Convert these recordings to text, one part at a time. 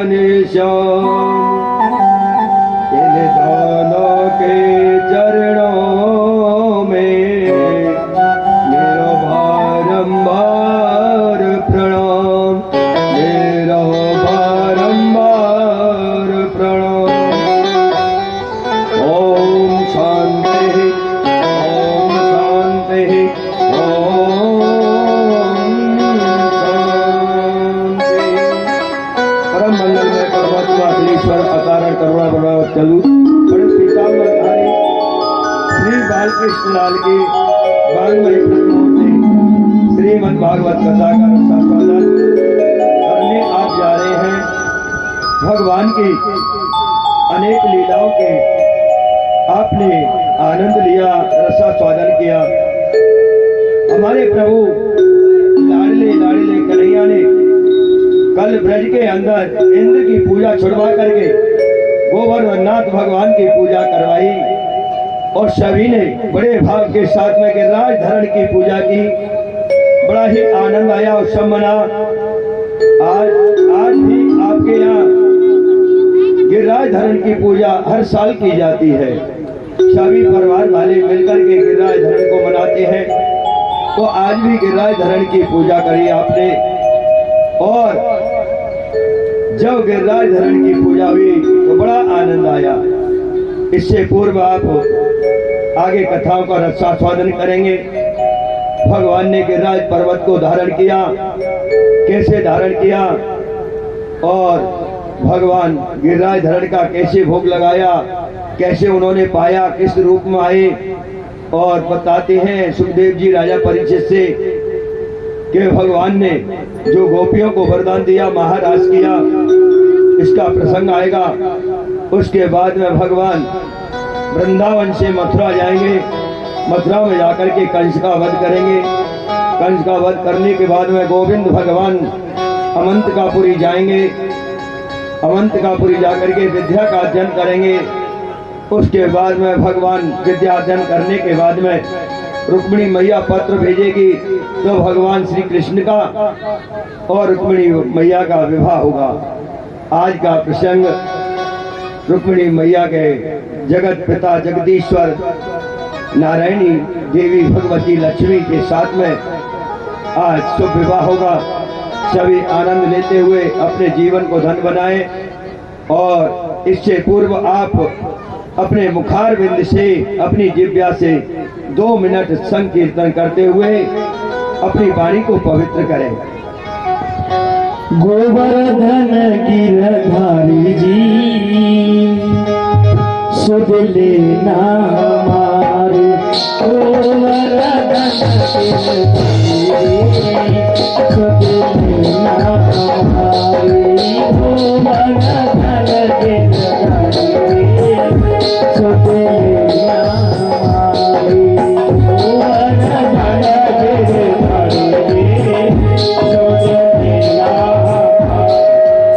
घनश्याम इन दोनों के चरणों में मेरो बारंबार प्रणाम, मेरो बारंबार प्रणाम। ओम शांति, ओम शांति, ओम शांति। परम मंगलमय परमात्मा ईश्वर अकारण करुणा बड़ावत चलू बड़े पीताम्बरधारी श्री बालकृष्ण लाल की बांगमयी प्रतिमूर्ति श्रीमद् भागवत कथा का रसास्वादन करने आप जा रहे हैं। भगवान की अनेक लीलाओं के आपने आनंद लिया, रसास्वादन किया। हमारे प्रभु लाडले लाडले कन्हैया ने कल ब्रज के अंदर इंद्र की पूजा छुड़वा करके गोवर्धननाथ भगवान की पूजा करवाई और सभी ने बड़े भाव के साथ में गिरिराज धरण की पूजा की। बड़ा ही आनंद आया, उत्सव मना। आज भी आपके यहाँ गिरिराज धरण की पूजा हर साल की जाती है। सभी परिवार वाले मिलकर के गिरिराज धरण को मनाते हैं। तो आज भी गिरिराज धरण की पूजा करी आपने। और जब गिरिराज धरण की पूजा हुई तो बड़ा आनंद आया। इससे पूर्व आप आगे कथाओं का रसास्वादन करेंगे। भगवान ने गिरिराज पर्वत को धारण किया, कैसे धारण किया और भगवान गिरिराज धरण का कैसे भोग लगाया, कैसे उन्होंने पाया, किस रूप में आए। और बताते हैं सुखदेव जी राजा परीक्षित से कि भगवान ने जो गोपियों को वरदान दिया, महाराज किया, इसका प्रसंग आएगा। उसके बाद में भगवान वृंदावन से मथुरा जाएंगे। मथुरा में जाकर के कंस का वध करेंगे। कंस का वध करने के बाद में गोविंद भगवान अवंतकापुरी जाएंगे। अवंतकापुरी जाकर के विद्या का अध्ययन करेंगे। उसके बाद में भगवान विद्या अध्ययन करने के बाद में रुक्मिणी मैया पत्र भेजेगी तो भगवान श्री कृष्ण का और रुक्मिणी मैया का विवाह होगा। आज का प्रसंग रुक्मिणी मैया के जगत पिता जगदीश्वर नारायणी देवी भगवती लक्ष्मी के साथ में आज शुभ विवाह होगा। सभी आनंद लेते हुए अपने जीवन को धन बनाए। और इससे पूर्व आप अपने मुखार बिंद से, अपनी जिह्वा से 2 मिनट संकीर्तन करते हुए अपनी वाणी को पवित्र करें। गोवर्धन गिरधारी जी सुध लेना हमारे, गोवर्धन सुध लेना हमारे, गोवर्धन गिरधारी सुध लेना हमारे, गोवर्धन गिरधारी सुध लेना हमारे।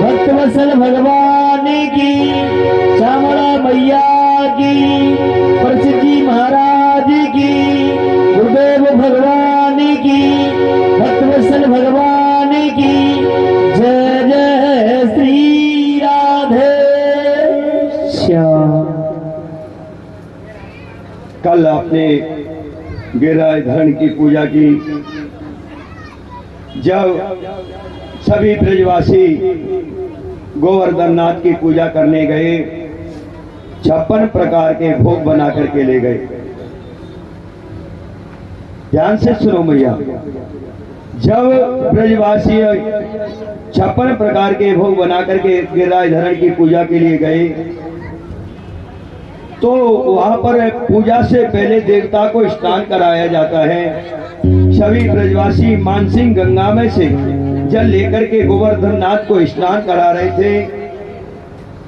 भक्तवत्सल भगवान की, श्यामला मैया की, प्रसिद्धि महाराज की, गुरुदेव भगवान की, भक्तवत्सल भगवान की, जय जय श्री राधे श्याम। कल आपने गिरिराज धरण की पूजा की, जब सभी ब्रजवासी गोवर्धन नाथ की पूजा करने गए, 56 प्रकार के भोग बना करके ले गए। ध्यान से सुनो मैया, जब ब्रजवासी 56 प्रकार के भोग बना करके गिरिराज धरण की पूजा के लिए गए, तो वहां पर पूजा से पहले देवता को स्नान कराया जाता है। सभी ब्रजवासी मानसिंह गंगा में से जल लेकर के गोवर्धन नाथ को स्नान करा रहे थे।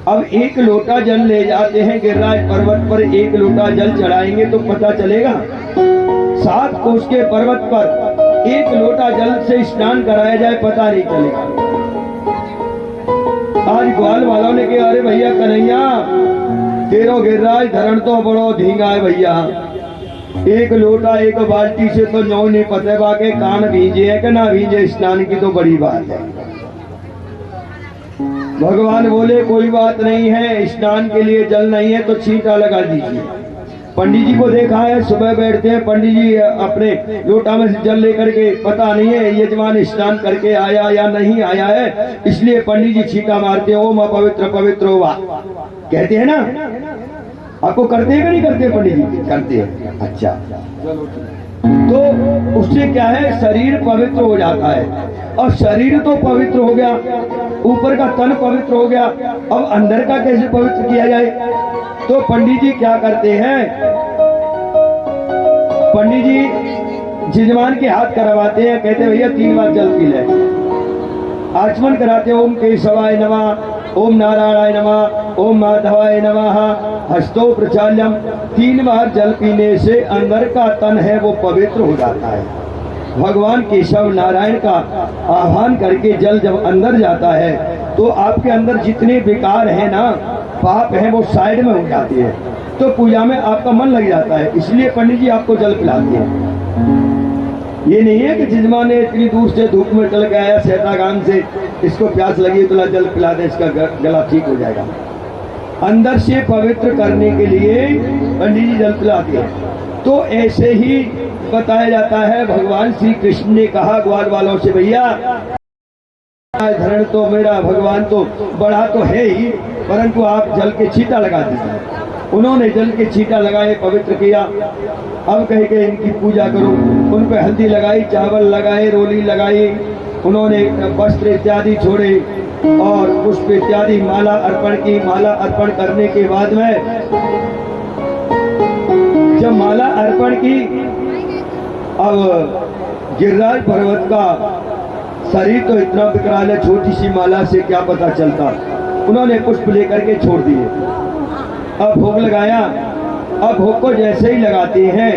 अब 1 लोटा जल ले जाते हैं गिरिराज पर्वत पर, 1 लोटा जल चढ़ाएंगे तो पता चलेगा। 7 कोस के पर्वत पर 1 लोटा जल से स्नान कराया जाए, पता नहीं चलेगा। आज ग्वाल वालों ने कहा, अरे भैया कन्हैया, तेरो गिरिराज धरण तो बड़ो धींगा है भैया, 1 लोटा 1 बाल्टी से तो नो नहीं पते बाके कान भीजे है कि ना भीजे, स्नान की तो बड़ी बात है। भगवान बोले कोई बात नहीं है, स्नान के लिए जल नहीं है तो छींटा लगा दीजिए। पंडित जी को देखा है, सुबह बैठते हैं पंडित जी अपने लोटा में से जल लेकर के, पता नहीं है यजमान स्नान करके आया या नहीं आया है, इसलिए पंडित जी छींटा मारते हैं, ओम अपवित्र पवित्र हुआ कहते हैं ना। आपको करते हैं कि नहीं करते पंडित जी? करते हैं। अच्छा, तो उससे क्या है, शरीर पवित्र हो जाता है। और शरीर तो पवित्र हो गया, ऊपर का तन पवित्र हो गया, अब अंदर का कैसे पवित्र किया जाए? तो पंडित जी क्या करते हैं, पंडित जी यजमान के हाथ करवाते हैं, कहते हैं भैया 3 बार जल पी ले। आचमन कराते हैं, ओम केशवाय नमः, ओम नारायणाय नमः, ओम माधवाय नमः, हस्तो प्रचाल्यम। 3 बार जल पीने से अंदर का तन है वो पवित्र हो जाता है। भगवान केशव नारायण का आह्वान करके जल जब अंदर जाता है तो आपके अंदर जितने विकार है ना, पाप है, वो साइड में हो जाती है, तो पूजा में आपका मन लग जाता है। इसलिए पंडित जी आपको जल पिलाते हैं। ये नहीं है कि जिजमान ने इतनी दूर से धूप में चल के आया सहतागान से, इसको प्यास लगी तो जल पिला दे, इसका गला ठीक हो जाएगा। अंदर से पवित्र करने के लिए पंडित जी जल पिलाते हैं। तो ऐसे ही बताया जाता है, भगवान श्री कृष्ण ने कहा ग्वाल वालों से, भैया धरण तो मेरा भगवान तो बड़ा तो है ही, परंतु आप जल के छींटा लगा दीजिए। उन्होंने जल के छींटा लगाए, पवित्र किया। अब कह के इनकी पूजा करो। उन पे हल्दी लगाई, चावल लगाए, रोली लगाई, उन्होंने वस्त्र इत्यादि छोड़े और पुष्प इत्यादि माला अर्पण की। माला अर्पण करने के बाद में जब माला अर्पण की, अब गिरिराज पर्वत का शरीर तो इतना विकराल है, छोटी सी माला से क्या पता चलता। उन्होंने पुष्प लेकर के छोड़ दिए। अब भोग लगाया। अब भोग को जैसे ही लगाते हैं,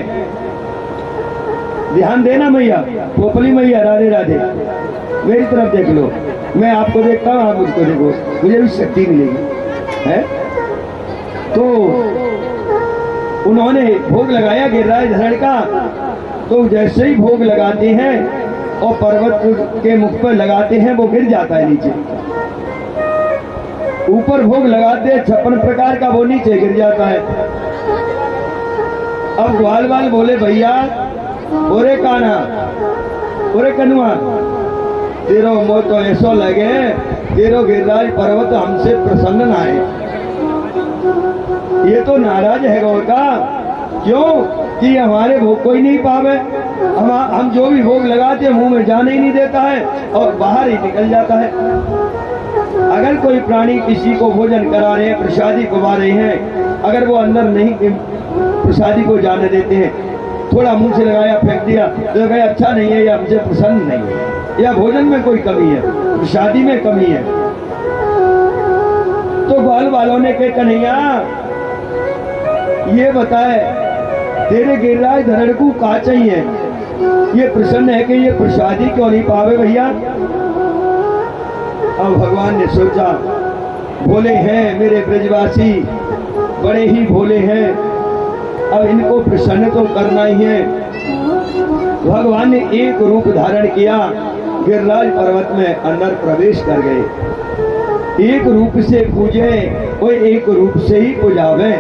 ध्यान देना मैया, पोपली मैया, राधे राधे, मेरी तरफ देख लो, मैं आपको देखता हूँ, आप मुझको देखो, मुझे भी शक्ति मिलेगी है। तो उन्होंने भोग लगाया गिरिराज धरण का। तो जैसे ही भोग लगाते हैं और पर्वत के मुख पर लगाते हैं, वो गिर जाता है नीचे। ऊपर भोग लगाते हैं 56 प्रकार का, वो नीचे गिर जाता है। अब ग्वाल वाल बोले, भैया ओरे काना, ओरे कनुआ, तेरो मोह तो ऐसो लगे तेरो गिरिराज पर्वत हमसे प्रसन्न ना है। ये तो नाराज है गौर का। क्यों कि हमारे भोग कोई नहीं पावे। हम जो भी भोग लगाते हैं मुंह में जाने ही नहीं देता है और बाहर ही निकल जाता है। अगर कोई प्राणी किसी को भोजन करा रहे हैं, प्रसादी पवा रहे हैं, अगर वो अंदर नहीं प्रसादी को जाने देते हैं, थोड़ा मुंह से लगाया, फेंक दिया, तो कहे अच्छा नहीं है या मुझे पसंद नहीं है या भोजन में कोई कमी है, प्रसादी में कमी है। तो बाल वालों ने कहा, कन्हैया ये बताए तेरे गिरिराज धरण को का चाहिए, ये प्रसन्न है कि ये प्रसादी क्यों नहीं पावे भैया। अब भगवान ने सोचा, भोले हैं मेरे ब्रजवासी, बड़े ही भोले हैं, अब इनको प्रसन्न तो करना ही है। भगवान ने एक रूप धारण किया, गिरिराज पर्वत में अंदर प्रवेश कर गए। एक रूप से पूजे, वो एक रूप से ही पुजावे।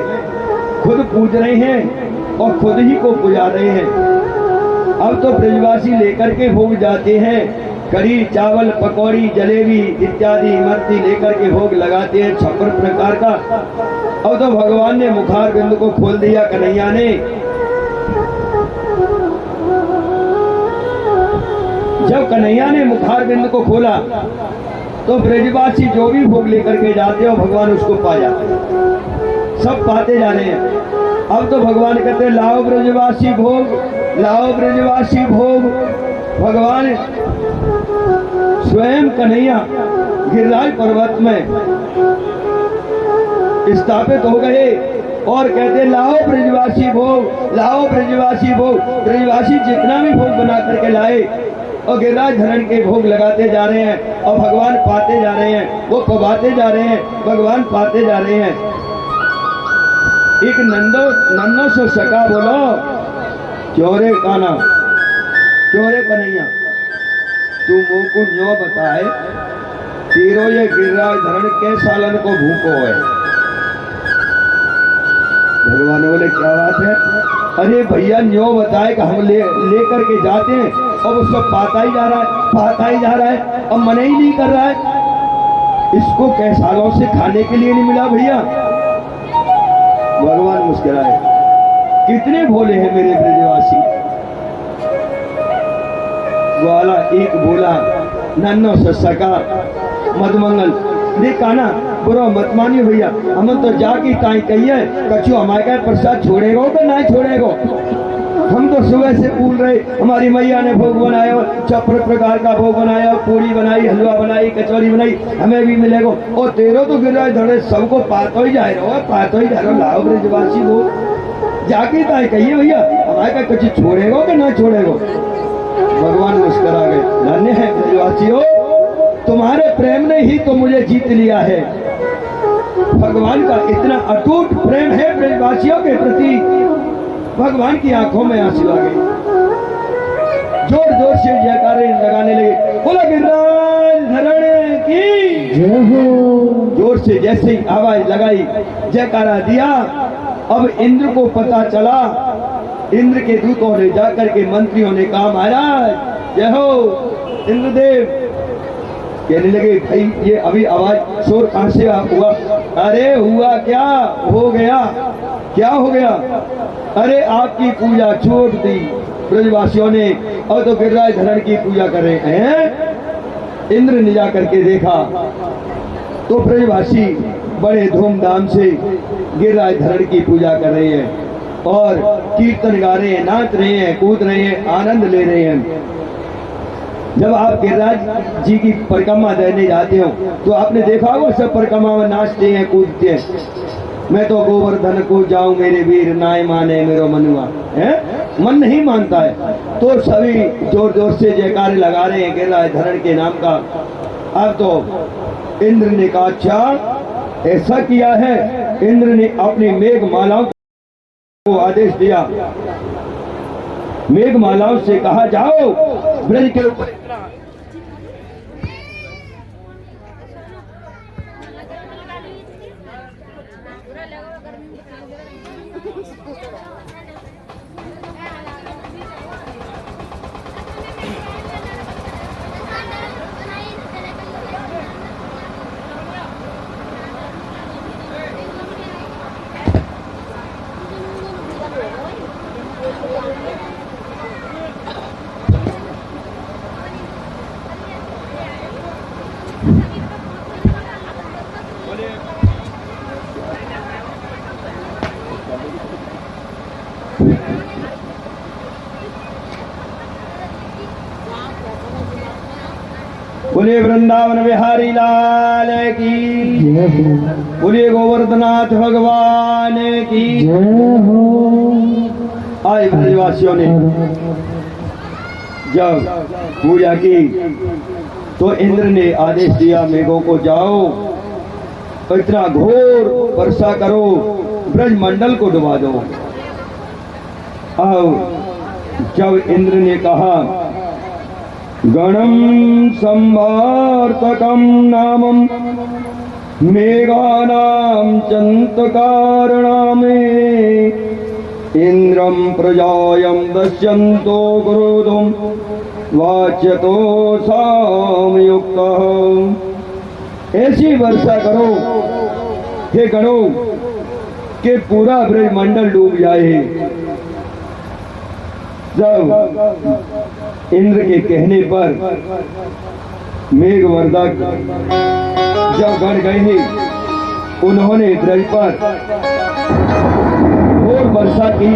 खुद पूज रहे हैं और खुद ही को पुजा रहे हैं। अब तो ब्रजवासी लेकर के भोग जाते हैं, कढ़ी, चावल, पकौड़ी, जलेबी इत्यादि इमरती लेकर के भोग लगाते हैं 56 प्रकार का। अब तो भगवान ने मुखार बिंद को खोल दिया कन्हैया ने। जब कन्हैया ने मुखार बिंद को खोला तो ब्रजवासी जो भी भोग लेकर के जाते हो भगवान उसको पा जाते हैं, सब पाते जा रहे हैं। अब तो भगवान कहते हैं, लाओ ब्रजवासी भोग, लाओ ब्रजवासी भोग। भगवान स्वयं कन्हैया गिरिराज पर्वत में स्थापित हो गए और कहते, लाओ ब्रजवासी भोग, लाओ ब्रजवासी भोग। ब्रजवासी जितना भी भोग बना करके लाए और गिरिराज धरण के भोग लगाते जा रहे हैं और भगवान पाते जा रहे हैं, वो पवाते जा रहे हैं, भगवान पाते जा रहे हैं। एक नन्नो से सका बोलो, क्यों रे काना, क्यों रे कन्हैया, तू मुँह को न्यो बताए, तेरो ये गिरिराज धरण के सालन को भूखो है। भगवान बोले, क्या बात है? अरे भैया न्यो बताए कि हम ले करके जाते हैं और उसको पाता ही जा रहा है, पाता ही जा रहा है, अब मन ही नहीं कर रहा है। इसको कई सालों से खाने के लिए नहीं मिला भैया। भगवान मुस्कुराए, कितने भोले हैं मेरे ब्रजवासी। ग्वाला एक बोला, नन्नो सका मधुमंगल, देख काना बुरा मत मानिए भैया, हम तो जाके ताई कहिए कछु हमारे का प्रसाद छोड़ेगो कि नहीं छोड़ेगो। हम तो सुबह से पूछ रहे, हमारी मैया ने भोग बनाया, 56 प्रकार का भोग बनाया, पूरी बनाई, हलवा बनाई, कचौड़ी बनाई, हमें भी मिलेगो। और तेरो तो गिरिराज धरण सबको पातो ही जा रहे हो, पातो ही जा रहे हो। लाओ ब्रजवासी भोग, जाके ताई कहिए भैया हमारे का कुछ छोड़ेगो कि ना छोड़ेगो। भगवान मुस्कुरा गए, धन्य है ब्रजवासियों, तुम्हारे प्रेम ने ही तो मुझे जीत लिया है। भगवान का इतना अटूट प्रेम है ब्रजवासियों के प्रति। भगवान की आंखों में आंसू आ गए, जोर जोर से जयकारे लगाने लगे, बोला गिरिराज धरण की जय हो। जोर से जैसे ही आवाज लगाई, जयकारा दिया। अब इंद्र को पता चला, इंद्र के दूतों ने जाकर के मंत्रियों ने कहा, महाराज जय हो इंद्रदेव, कहने लगे भाई ये अभी आवाज शोर कहां से हुआ? अरे हुआ क्या हो गया, क्या हो गया? अरे आपकी पूजा छोड़ दी ब्रजवासियों ने और तो गिरिराज धरण की पूजा कर रहे हैं। इंद्र ने जा करके देखा तो ब्रजवासी बड़े धूमधाम से गिरिराज धरण की पूजा कर रहे हैं और कीर्तन गा रहे हैं, नाच रहे हैं, कूद रहे हैं, आनंद ले रहे हैं। जब आप गिरिराज जी की परिक्रमा देने जाते हो तो आपने देखा होगा सब परिक्रमा में नाचते हैं, कूदते हैं। मैं तो गोवर्धन को जाऊं मेरे वीर, नाय माने मेरो मनुआ, है मन नहीं मानता है। तो सभी जोर जोर से जयकारे लगा रहे हैं गिरिराज धरण के नाम का। अब तो इंद्र ने कहा अच्छा ऐसा किया है। इंद्र ने अपनी मेघ मालाओं को आदेश दिया, मेघ मालाओं से कहा जाओ ब्रज के ऊपर बोले वृंदावन बिहारी लाल की, बोले गोवर्धनाथ भगवान की। आए ब्रजवासियों ने जब पूजा की तो इंद्र ने आदेश दिया मेघों को जाओ इतना घोर वर्षा करो, ब्रज मंडल को डुबा दो। अब जब इंद्र ने कहा गणम संवार्तकम नामम मेघानाम चंतकारणामे इंद्रम प्रजायम दश्यन्तो क्रोधम वाच्यतो सामयुक्त। ऐसी वर्षा करो हे गणों कि पूरा ब्रह्मंडल डूब जाए। जब इंद्र के कहने पर मेघवर्धक जब गण गए हैं उन्होंने ब्रज पर घोर वर्षा की।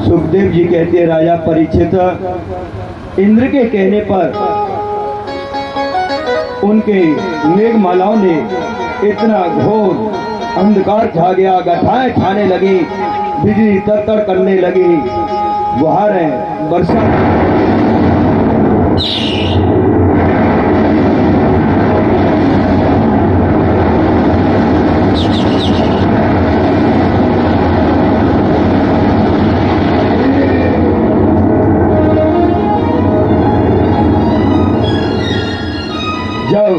सुखदेव जी कहते हैं राजा परीक्षित इंद्र के कहने पर उनके मेघमालाओं ने इतना घोर अंधकार छा गया, गठाएं छाने लगी, बिजली तड़तड़ करने लगी, फुहारें वर्षा। जब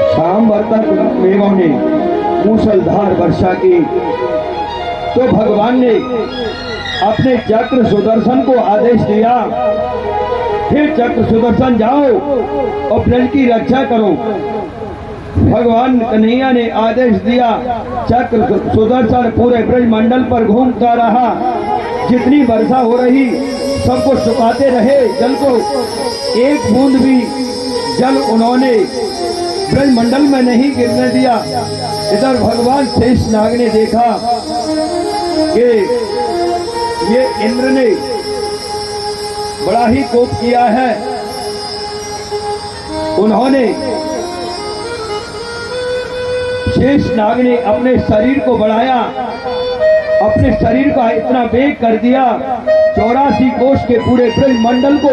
शाम तक मेघों ने मूसलधार वर्षा की तो भगवान ने अपने चक्र सुदर्शन को आदेश दिया, फिर चक्र सुदर्शन जाओ और ब्रज की रक्षा करो। भगवान कन्हैया ने आदेश दिया, चक्र सुदर्शन पूरे ब्रज मंडल पर घूमता रहा, जितनी वर्षा हो रही सबको सुखाते रहे, जल को एक बूंद भी जल उन्होंने ब्रज मंडल में नहीं गिरने दिया। इधर भगवान शेषनाग ने देखा कि ये इंद्र ने बड़ा ही कोप किया है, उन्होंने शेष नाग ने अपने शरीर को बढ़ाया, अपने शरीर का इतना वेग कर दिया, 84 कोष के पूरे ब्रह्मंडल को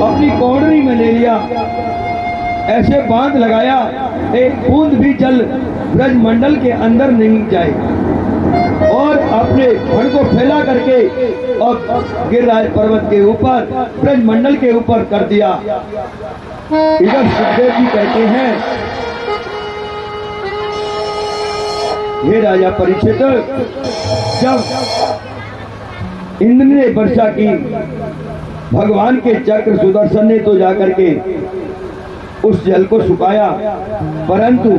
अपनी कौड़री में ले लिया। ऐसे बांध लगाया एक बूंद भी जल ब्रह्मंडल के अंदर नहीं जाए, और अपने फण को फैला करके और गिरिराज पर्वत के ऊपर ब्रह्मंडल के ऊपर कर दिया। इधर सुखदेव जी कहते हैं, हे राजा परीक्षित, जब इंद्र ने वर्षा की, भगवान के चक्र सुदर्शन ने तो जाकर के उस जल को सुखाया, परंतु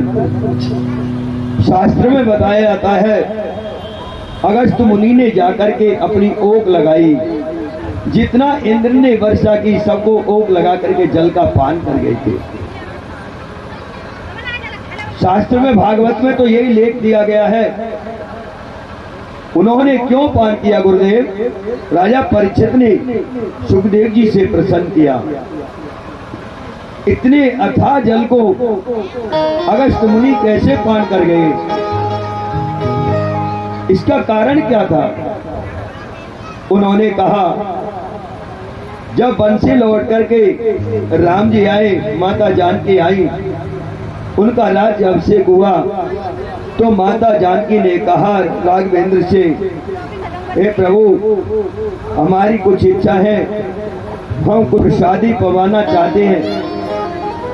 शास्त्र में बताया जाता है अगस्त मुनि ने जाकर के अपनी ओक लगाई, जितना इंद्र ने वर्षा की सबको ओक लगा करके जल का पान कर गए थे। शास्त्र में भागवत में तो यही लेख दिया गया है। उन्होंने क्यों पान किया गुरुदेव? राजा परीक्षित ने सुखदेव जी से प्रसन्न किया। इतने अथाह जल को अगस्त मुनि कैसे पान कर गए? इसका कारण क्या था? उन्होंने कहा, जब वन से लौट करके राम जी आए, माता जानकी आई, उनका राज्य अभिषेक हुआ, तो माता जानकी ने कहा राघवेंद्र से, हे प्रभु, हमारी कुछ इच्छा है, हम कुछ शादी पवाना चाहते हैं,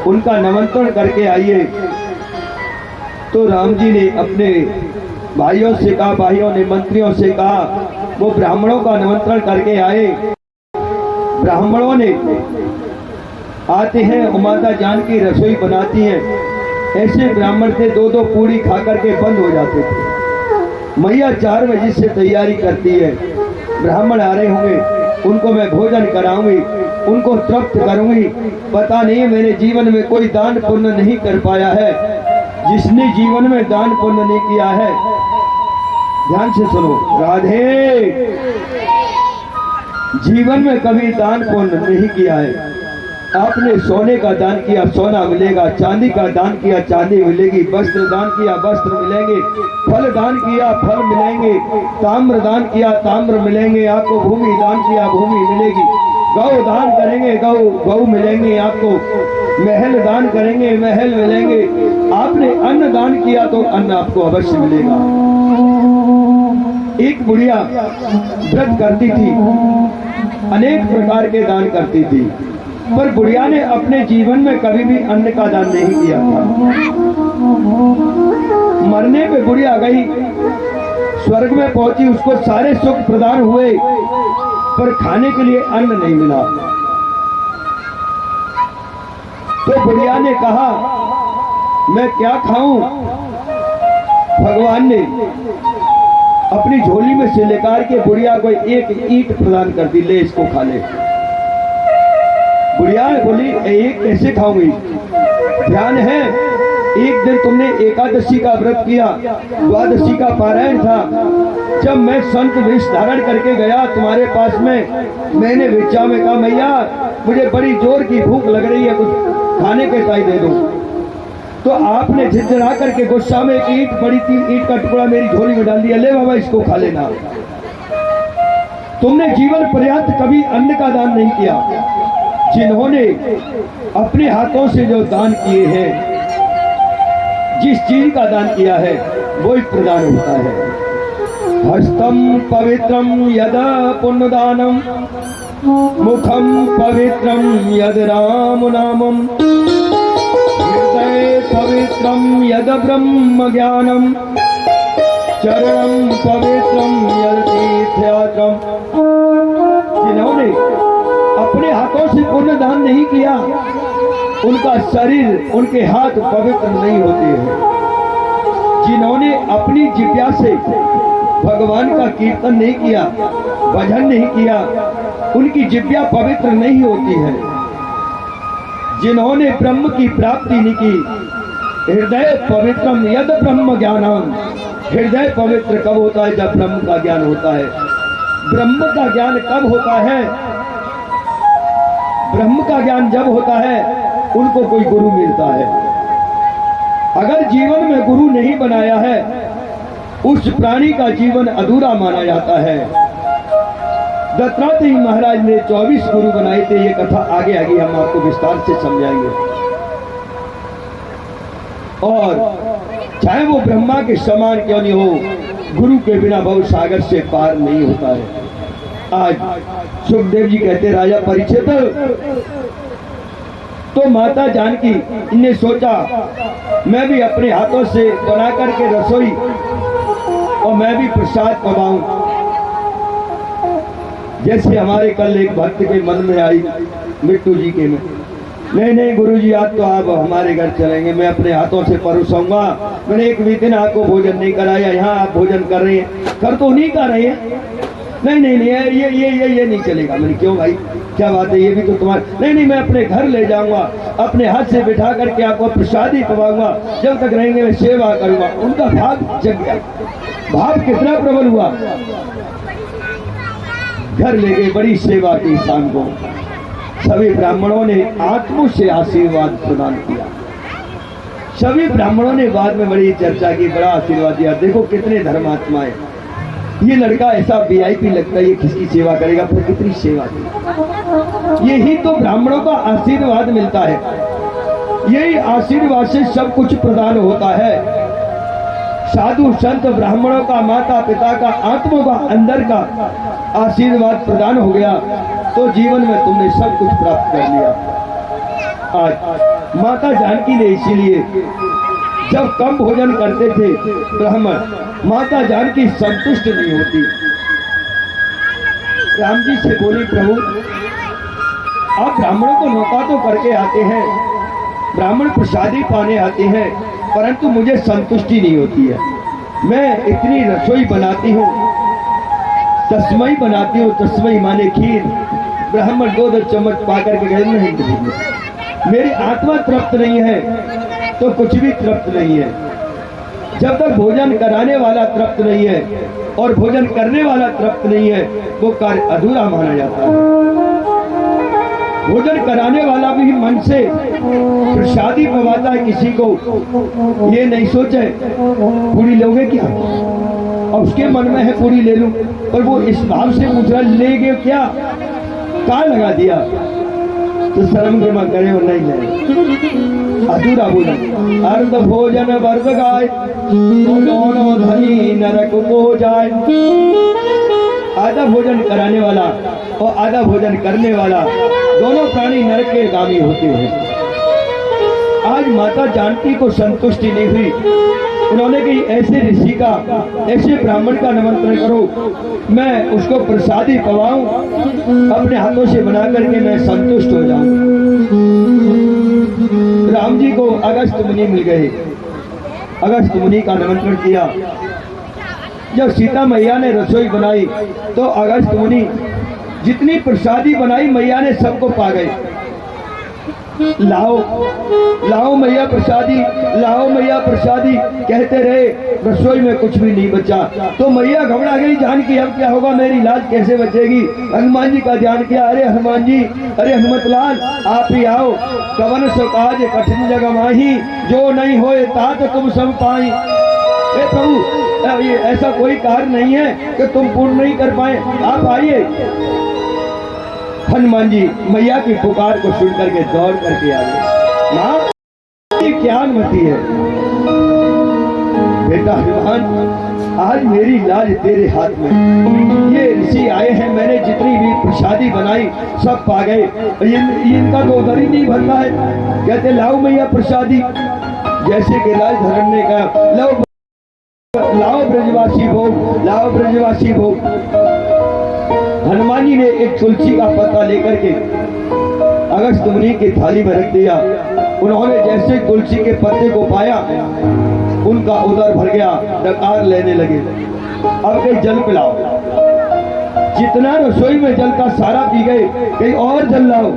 उनका निमंत्रण करके आइए। तो राम जी ने अपने भाइयों से कहा, भाइयों ने मंत्रियों से कहा, वो ब्राह्मणों का निमंत्रण करके आए। ब्राह्मणों ने आते हैं, माता जानकी रसोई बनाती हैं। ऐसे ब्राह्मण थे, 2-2 पूरी खा करके बंद हो जाते थे। मैया 4 बजे से तैयारी करती है, ब्राह्मण आ रहे होंगे, उनको मैं भोजन कराऊंगी, उनको तृप्त करूंगी। पता नहीं मैंने जीवन में कोई दान पुण्य नहीं कर पाया है। जिसने जीवन में दान पुण्य नहीं किया है, ध्यान से सुनो, राधे, जीवन में कभी दान पुण्य नहीं किया है। आपने सोने का दान किया, सोना मिलेगा, चांदी का दान किया, चांदी मिलेगी, वस्त्र दान किया, वस्त्र मिलेंगे, फल दान किया, फल मिलेंगे, ताम्र दान किया, ताम्र मिलेंगे आपको, भूमि दान किया, भूमि मिलेगी, गौ दान करेंगे, गौ मिलेंगे आपको, महल दान करेंगे, महल मिलेंगे। आपने अन्न दान किया तो अन्न आपको अवश्य मिलेगा। एक बुढ़िया व्रत करती थी, अनेक प्रकार के दान करती थी, पर बुढ़िया ने अपने जीवन में कभी भी अन्न का दान नहीं किया था। मरने पे बुढ़िया गई, स्वर्ग में पहुंची, उसको सारे सुख प्रदान हुए, पर खाने के लिए अन्न नहीं मिला। तो बुढ़िया ने कहा, मैं क्या खाऊं? भगवान ने अपनी झोली में से लेकर के बुढ़िया को एक ईंट प्रदान कर दी, ले इसको खा ले। बुढ़िया बोली, ये कैसे खाऊंगी? ध्यान है, एक दिन तुमने एकादशी का व्रत किया, द्वादशी का पारायण था, जब मैं संत वेश धारण करके गया तुम्हारे पास में, मैंने विचार में कहा, मैया मुझे बड़ी जोर की भूख लग रही है, कुछ खाने के ताई दे दो। तो आपने झिझरा करके गुस्सा में एक ईंट, बड़ी 3 ईंट का टुकड़ा मेरी झोली में डाल दिया, ले बाबा इसको खा लेना। तुमने जीवन पर्यंत कभी अन्न का दान नहीं किया। जिन्होंने अपने हाथों से जो दान किए हैं, जिस चीज का दान किया है, वो ही प्रदान होता है। हस्तम पवित्रम यद पुण्यदानम, मुखम पवित्रम यद राम नामम, हृदय पवित्रम यद ब्रह्म ज्ञानम, चरणम पवित्रम यद तीर्थयात्रम। जिन्होंने अपने हाथों से पुण्य दान नहीं किया, उनका शरीर, उनके हाथ पवित्र नहीं होते हैं। जिन्होंने अपनी जिह्वा से भगवान का कीर्तन नहीं किया, भजन नहीं किया, उनकी जिह्वा पवित्र नहीं होती है। जिन्होंने ब्रह्म की प्राप्ति नहीं की, हृदय पवित्रम यद ब्रह्म ज्ञानम, हृदय पवित्र कब होता है? जब ब्रह्म का ज्ञान होता है। ब्रह्म का ज्ञान कब होता है? ब्रह्म का ज्ञान जब होता है, उनको कोई गुरु मिलता है। अगर जीवन में गुरु नहीं बनाया है उस प्राणी का जीवन अधूरा माना जाता है। दत्तात्रेय महाराज ने 24 गुरु बनाए थे। ये कथा आगे आगे हम आपको विस्तार से समझाएंगे। और चाहे वो ब्रह्मा के समान क्यों नहीं हो, गुरु के बिना भव सागर से पार नहीं होता है। आज सुखदेव जी कहते राजा परीक्षित, तो माता जानकी इन्हें सोचा मैं भी अपने हाथों से बना करके रसोई और मैं भी प्रसाद पवाऊं। जैसे हमारे कल एक भक्त के मन में आई, मिट्टू जी के में, नहीं गुरुजी आज तो आप हमारे घर चलेंगे, मैं अपने हाथों से परोसूंगा। मैंने एक भी दिन आपको भोजन नहीं कराया, यहाँ आप भोजन कर रहे हैं, कर तो नहीं कर रहे हैं। नहीं ये नहीं चलेगा। मैंने क्यों भाई, क्या बात है, ये भी तो तुम्हारा। नहीं मैं अपने घर ले जाऊंगा, अपने हाथ से बिठा करके आपको प्रसादी पवाऊंगा, जब तक रहेंगे मैं सेवा करूंगा। उनका भाव जग गया, भाव कितना प्रबल हुआ। घर ले गए, बड़ी सेवा की शाम को। सभी ब्राह्मणों ने आत्मों से आशीर्वाद प्रदान किया। सभी ब्राह्मणों ने बाद में बड़ी चर्चा की, बड़ा आशीर्वाद दिया। देखो कितने धर्मात्माएं, ये लड़का ऐसा वीआईपी लगता है, ये किसकी सेवा करेगा, फिर कितनी सेवा की। यही तो ब्राह्मणों का आशीर्वाद मिलता है। यही आशीर्वाद से सब कुछ प्रदान होता है। साधु संत ब्राह्मणों का, माता पिता का, आत्मा का, अंदर का आशीर्वाद प्रदान हो गया तो जीवन में तुमने सब कुछ प्राप्त कर लिया। आज माता जानकी ने इसीलिए जब कम भोजन करते थे ब्राह्मण, माता जानकी संतुष्ट नहीं होती। राम जी से बोली, प्रभु आप ब्राह्मणों को नौका तो करके आते हैं, ब्राह्मण प्रसादी पाने आते हैं, परंतु मुझे संतुष्टि नहीं होती है। मैं इतनी रसोई बनाती हूँ, तस्मई बनाती हूँ, तस्मई माने खीर, ब्राह्मण 2 चम्मच पा करके गए नहीं, मेरी आत्मा तृप्त नहीं है तो कुछ भी तृप्त नहीं है। जब तक भोजन कराने वाला तृप्त नहीं है और भोजन करने वाला तृप्त नहीं है, वो कार्य अधूरा माना जाता है। भोजन कराने वाला भी मन से प्रसादी पवाता है किसी को, ये नहीं सोचे पूरी लोगे क्या, और उसके मन में है पूरी ले लूं, पर वो इस भाव से पूछ रहा लेगे क्या, कहाँ लगा दिया, तो शर्म के मन करे और नहीं ले। अधूरा भोजन, अर्ध भोजन वर्ग गाय, दोनों धनी नरक को जाए। आधा भोजन कराने वाला और आधा भोजन करने वाला दोनों प्राणी नरक के गामी होते हैं। आज माता जानकी को संतुष्टि नहीं हुई, उन्होंने कही ऐसे ऋषि का, ऐसे ब्राह्मण का निमंत्रण करो, मैं उसको प्रसादी पवाऊं, अपने हाथों से बना करके मैं संतुष्ट हो जाऊं। राम जी को अगस्त मुनि मिल गए, अगस्त मुनि का निमंत्रण किया। जब सीता मैया ने रसोई बनाई तो अगस्त मुनि जितनी प्रसादी बनाई मैया ने सबको पा गए। लाओ लाओ मैया प्रसादी, लाओ मैया प्रसादी कहते रहे, रसोई में कुछ भी नहीं बचा। तो मैया घबरा गई, जानकी अब क्या होगा, मेरी लाज कैसे बचेगी। हनुमान जी का ध्यान किया, अरे हनुमान जी, अरे हनुमत लाल आप ही आओ। कवन सो काज कठिन जग माही, जो नहीं होए तात तुम सब पाई। प्रभु ये ऐसा कोई कार्य नहीं है कि तुम पूर्ण नहीं कर पाए, आप आइए। हनुमान जी मैया की पुकार को सुन करके दौड़ करके आ गए। माँ ये क्या अनुमति है, बेटा हनुमान आज मेरी लाज तेरे हाथ में। ये ऋषि आए हैं, मैंने जितनी भी प्रसादी बनाई सब पा गए, इनका तो उधर ही नहीं भरता है। कहते लाओ मैया प्रसादी। जैसे कि राज धरण ने कहा लाओ ब्रजवासी भोग, लाओ ब्रजवासी भोग। हनुमान जी ने एक तुलसी का पत्ता लेकर के अगस्त मुनि की थाली में रख दिया। उन्होंने जैसे तुलसी के पत्ते को पाया, उनका उदर भर गया, डकार लेने लगे। अब कहीं जल पिलाओ, जितना रसोई में जल का सारा पी गए, कहीं और जल लाओ।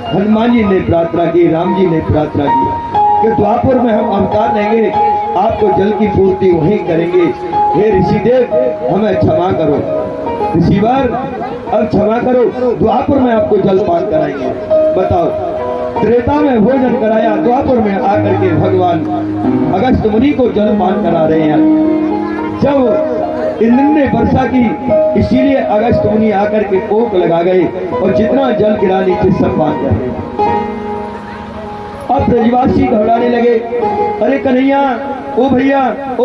हनुमान जी ने प्रार्थना की, राम जी ने प्रार्थना की कि द्वापर में हम अवतार लेंगे, आपको जल की पूर्ति वहीं करेंगे। हे ऋषिदेव हमें क्षमा करो, ऋषिवर अब क्षमा करो, द्वापर में आपको जल पान कराएंगे। बताओ त्रेता में भोजन कराया, द्वापर में आकर के भगवान अगस्त मुनि को जलपान करा रहे हैं। जब इंद्र ने वर्षा की, इसीलिए अगस्त मुनि आकर के ओक लगा गए और जितना जल गिरा नीचे सब पान कर गए। अब ब्रजवासी घबराने लगे, अरे कन्हैया, ओ भैया, ओ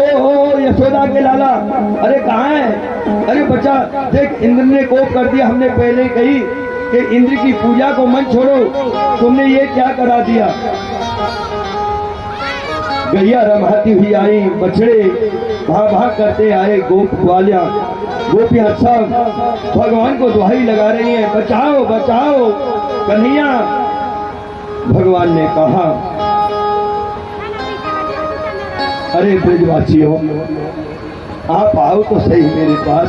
यशोदा के लाला, अरे कहाँ है? अरे बच्चा देख, इंद्र ने कोप कर दिया, हमने पहले कही कि इंद्र की पूजा को मत छोड़ो, तुमने ये क्या करा दिया? गैया रमाती हुई आई, बछड़े भाग करते आए, गोपियां सब भगवान को दुहाई लगा रही हैं, बचाओ बचाओ कन्हैया। भगवान ने कहा, अरे ब्रजवासियों, आप आओ तो सही मेरे पास।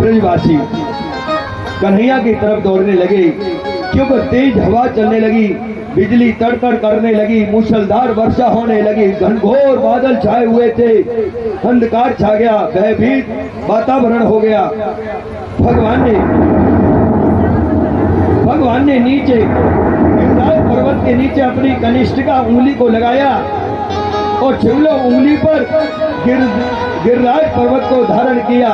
ब्रजवासी कन्हैया की तरफ दौड़ने लगे, क्योंकि तेज हवा चलने लगी, बिजली तड़तड़ करने लगी, मूसलाधार वर्षा होने लगी, घनघोर बादल छाए हुए थे, अंधकार छा गया, भयभीत वातावरण हो गया। भगवान ने नीचे गिरिराज पर्वत के नीचे अपनी कनिष्ठिका उंगली को लगाया और छिवलो उंगली पर गिरिराज पर्वत को धारण किया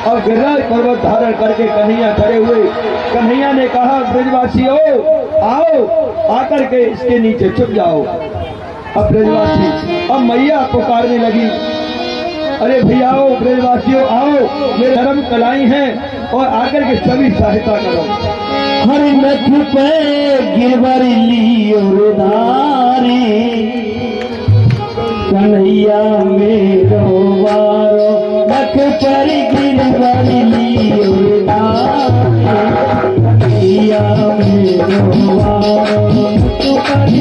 और गिरिराज पर्वत धारण करके कन्हैया खड़े हुए। कन्हैया ने कहा, ब्रजवासियों आओ, आकर के इसके नीचे छुप जाओ। अब ब्रजवासी, अब मैया पुकारने लगी, अरे भैयाओ, ब्रजवासियों आओ, मेरे धर्म कलाई हैं और आकर के सभी सहायता करो। हर नथ पे गिरवर लियो धारी, कन्हैया मेरो वारो, नथ पर गिरवर लियो धारी, कन्हैया मेरो वारो, नथ पर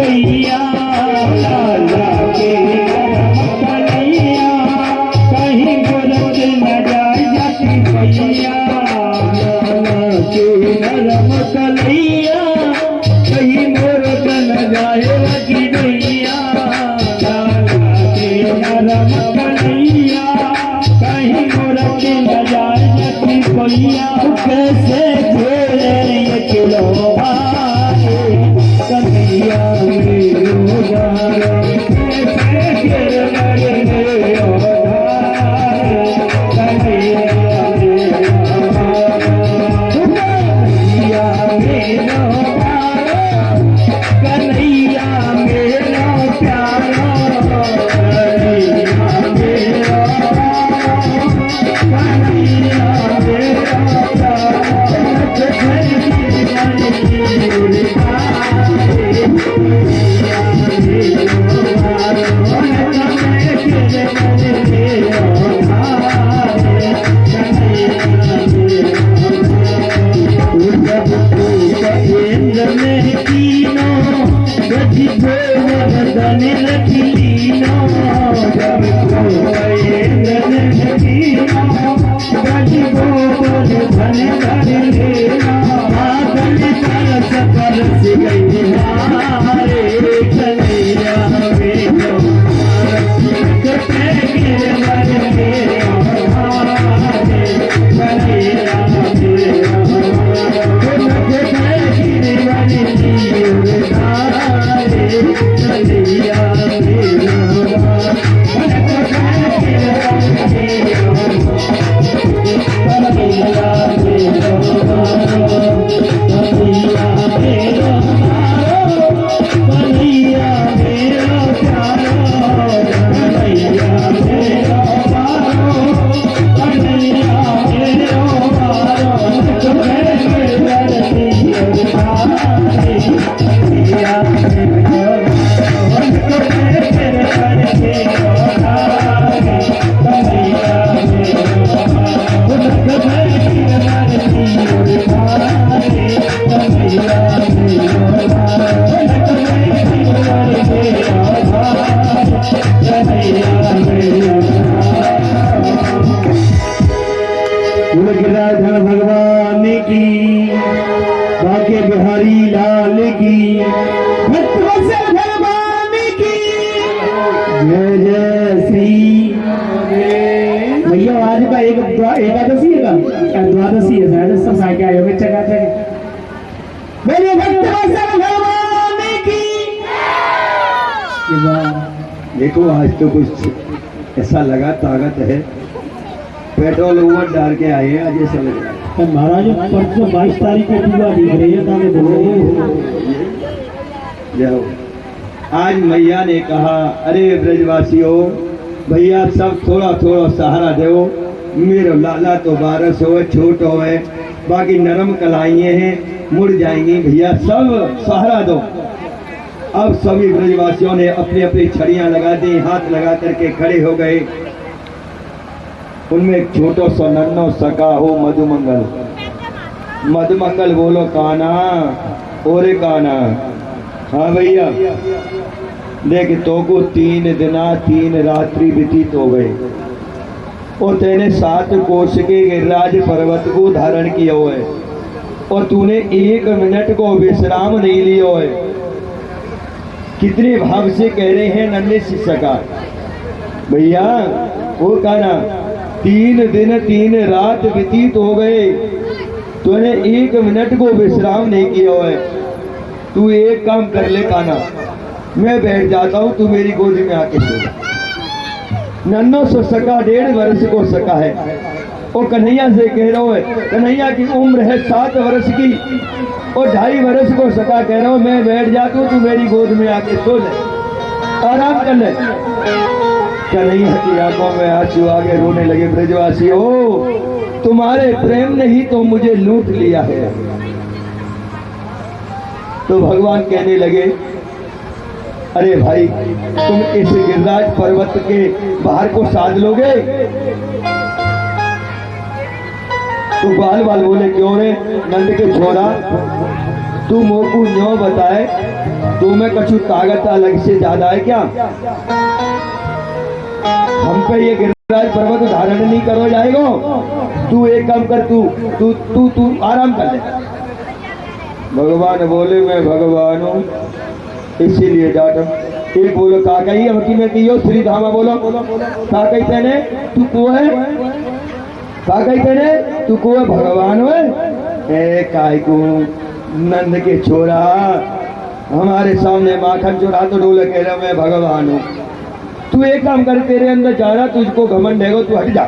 कलैया लाला के नरम कलैया कहीं गोरख न जाए जाती पैया लाला के नरम कलैया कहीं गोरख न जाए जाती पैया लाला के नरम कलैया कहीं गोरख न जाए जाती पैया कैसे खेले ये किलो कन्हैया मेरो गार कैसे खेले मेरो गार कन्हैया मेरो गार कन्हैया मेरो प्यारा कन्हैया मेरो कन्हैया मेरो गिरिराज भगवान की बाके बिहारी लाल की भक्तवत्सल भगवान की जय जय श्री भैया आज का एक एकादशी है का द्वादशी है शायद सब आके आए होंगे चकाचक मेरे भक्तवत्सल भगवान की देखो आज तो कुछ ऐसा लगा ताकत है, पेट्रोल ओवर डाल के आए हैं, आज ऐसा लग रहा है। महाराज परसों 22 तारीख को पूरा दिख रही है ताकि जाओ। आज मैया ने कहा अरे ब्रजवासियों भैया सब थोड़ा थोड़ा सहारा दो, मेरे लाला तो 12 हो छोट हो है, बाकी नरम कलाइए हैं मुड़ जाएंगी, भैया सब सहारा दो। अब सभी ब्रजवासियों ने अपनी अपनी छड़ियां लगा दी, हाथ लगा करके खड़े हो गए। उनमें एक छोटो सा नन्नो सका हो मधुमंगल, मधुमंगल बोलो काना ओरे काना। हाँ भैया देख तो को 3 दिना 3 रात्रि व्यतीत हो गए और तेने 7 कोष के गिरिराज पर्वत को धारण किया हुआ है और तूने 1 मिनट को विश्राम नहीं लिया है। कितने भाव से कह रहे हैं नन्हे शिष्यका भैया वो कहना 3 दिन 3 रात व्यतीत हो गए, तूने 1 मिनट को विश्राम नहीं किया है। तू एक काम कर ले काना, मैं बैठ जाता हूँ, तू मेरी गोदी में आके सो जा। नन्नो सो सका 1.5 वर्ष को सका है, और कन्हैया से कह रहा है, कन्हैया की उम्र है 7 वर्ष की और 2.5 वर्ष को सका कह रहा हूँ, मैं बैठ जाता हूँ, तू मेरी गोद में आके सो ले, आराम कर ले। कन्हैया की आंखों में आंसू आगे रोने लगे, ब्रजवासी हो तुम्हारे प्रेम ने ही तो मुझे लूट लिया है। तो भगवान कहने लगे अरे भाई तुम इस गिरिराज पर्वत के बाहर को साध लोगे? तो बाल बाल बोले क्यों रे नंद के छोरा, तू मोकू न्यो बताए, तू में कछु ताकत अलग से ज्यादा है क्या? हम पे ये गिरिराज पर्वत धारण नहीं करो जाएगा। तू एक काम कर, तू तू तू तू आराम कर ले। भगवान बोले मैं भगवान हूँ इसीलिए डांटा। एक बोलो का कही हकी में कहियो श्री धामा बोलो का कही तेने तू को है, का कही तेने तू को है भगवान है। ए काय को नंद के छोरा हमारे सामने माखन चुरा तो डोले कह रहा मैं भगवान हूँ। तू एक काम कर, तेरे अंदर जा रहा तुझको घमंड है, तू हट जा,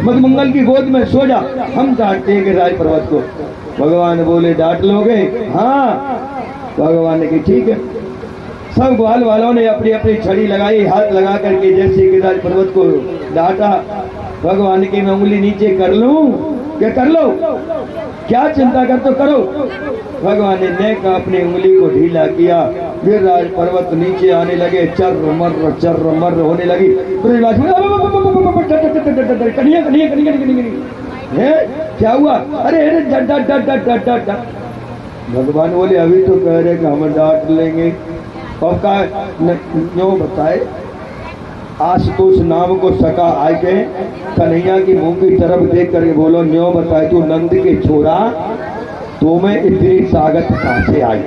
मत मंगल की गोद में सो जा। हम डांटते हैं गिरिराज पर्वत को। भगवान बोले डांट लोगे? हाँ। भगवान ने कहा ठीक है। सब ग्वाल वालों ने अपनी अपनी छड़ी लगाई, हाथ लगा करके जैसे गिरिराज पर्वत को डांटा। भगवान की मैं उंगली नीचे कर लूं क्या? कर लो, क्या चिंता कर तो करो। भगवान ने अपनी उंगली को ढीला किया, गिरिराज पर्वत नीचे आने लगे, चर्र मर्र होने लगी। कनिया कनिया कनिया कनिया क्या हुआ? अरे भगवान बोले अभी तो कह रहे कि हम डांट लेंगे। और का न्यो बताए, आशुतोष नाम को सका आके कन्हैया की मुंह की तरफ देख करके बोलो न्यो बताए तू नंद के छोरा, तो मैं इतनी ताकत कहां से आई?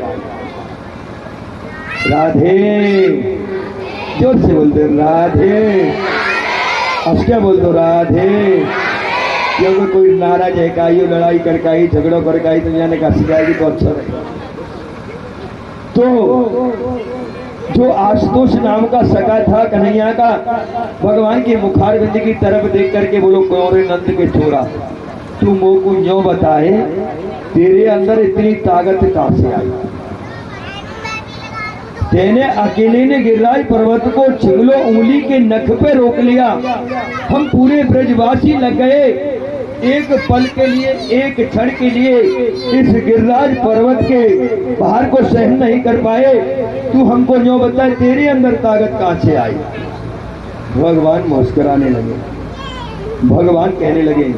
राधे, जोर से बोल दो राधे। अब क्या बोल दो राधे। क्योंकि कोई नाराज है का, लड़ाई करके आई, झगड़ों करके आई, तो जाने का सिखाएगी तो अच्छा रहेगा। तो जो आशुतोष नाम का सगा था कन्हैया का, भगवान की मुखारविंद की तरफ देख करके बोलो कौरे नंद के छोरा, तू मोह को न्यों बताए तेरे अंदर इतनी ताकत कहां से आई? तेने अकेले ने गिरिराज पर्वत को छिगलो उंगली के नख पे रोक लिया। हम पूरे ब्रजवासी लग गए एक पल के लिए, एक क्षण के लिए इस गिरिराज पर्वत के भार को सहन नहीं कर पाए। तू हमको न्यों बताए तेरे अंदर ताकत कहां से आई? भगवान मुस्कुराने लगे। भगवान कहने लगे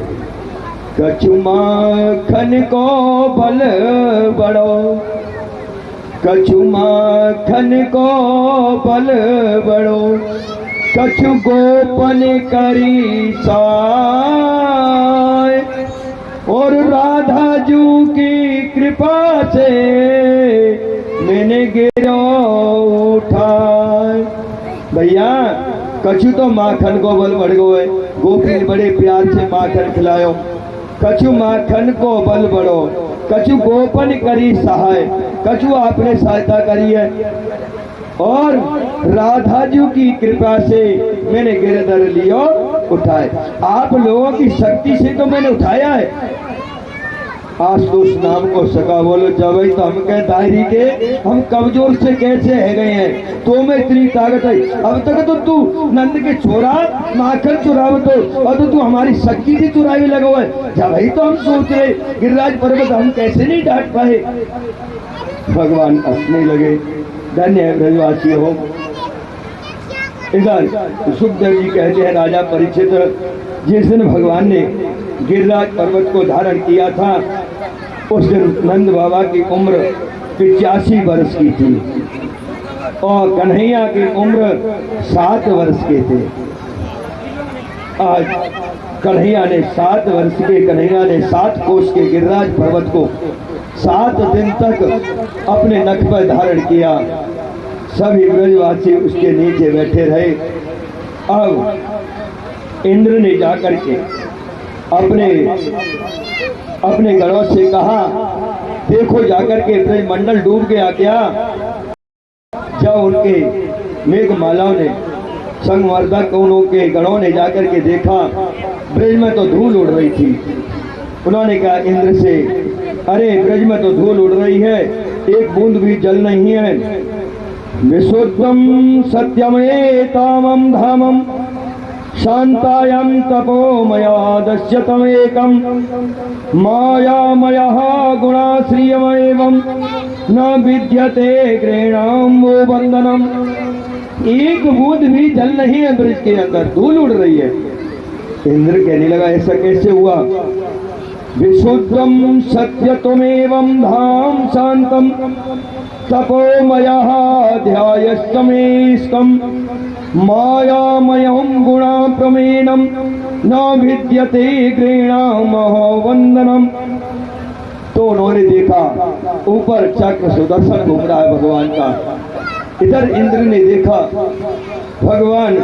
कछु माखन को बल बड़ो, कछु माखन को बल बड़ो, कछु गोपन करी साय, और राधा जू की कृपा से मैंने गिरो उठाए। भैया कछु तो माखन को बल बढ़ गए, गोपी बड़े प्यार से माखन खिलायो। कछु माखन को बल बढ़ो, कछु गोपन करी सहाय, कछु आपने सहायता करी है, और राधा जी की कृपा से मैंने गिरधर लियो उठाए। आप लोगों की शक्ति से तो मैंने उठाया है। आशुतोष नाम को सका बोलो जब तो हम कह दायरी के हम कमजोर से कैसे है गए हैं, तो में इतनी ताकत है। अब तक तो तू नंद के छोरा माखन चुराव तो, और तो तू हमारी शक्ति की चुराई लगा हुआ है। जब ही तो हम सोच रहे गिरिराज पर्वत हम कैसे नहीं डांट पाए। भगवान हंसने लगे। धन्य है ब्रजवासी हो। इधर सुखदेव जी कहते हैं राजा परीक्षित जिस दिन भगवान ने गिरिराज पर्वत को धारण किया था उस दिन नंद बाबा की उम्र 85 वर्ष की थी और कन्हैया की उम्र 7 वर्ष के थे। आज कन्हैया ने 7 वर्ष के कन्हैया ने 7 कोस के गिरिराज पर्वत को 7 दिन तक अपने नख पर धारण किया। सभी ब्रजवासी उसके नीचे बैठे रहे। अब इंद्र ने जाकर के अपने गणों से कहा देखो जाकर के ब्रजमंडल डूब गया क्या। जब उनके मेघमालाओं ने संगवर्धक उनके गणों ने जाकर के देखा ब्रज में तो धूल उड़ रही थी। उन्होंने कहा इंद्र से अरे ब्रज में तो धूल उड़ रही है, एक बूंद भी जल नहीं है। विशुद्धम सत्यमेतामं धामं शांतायं तपोमया दश्यतमेकं मायामयः गुणाश्रियमेवं न विद्यते गृणाम्बो बंधनम। एक बूंद भी जल नहीं है ब्रज के अंदर, धूल उड़ रही है। इंद्र कहने लगा ऐसा कैसे हुआ। विशुद्धं सत्यत्वमेवं धाम शांतं तपोमयः ध्यायस्तमेष्टं मायामयं गुणाप्रमेणं न विद्यते गृणामहो वंदनम। तो उन्होंने देखा ऊपर चक्र सुदर्शन घूम रहा है भगवान का। इधर इंद्र ने देखा भगवान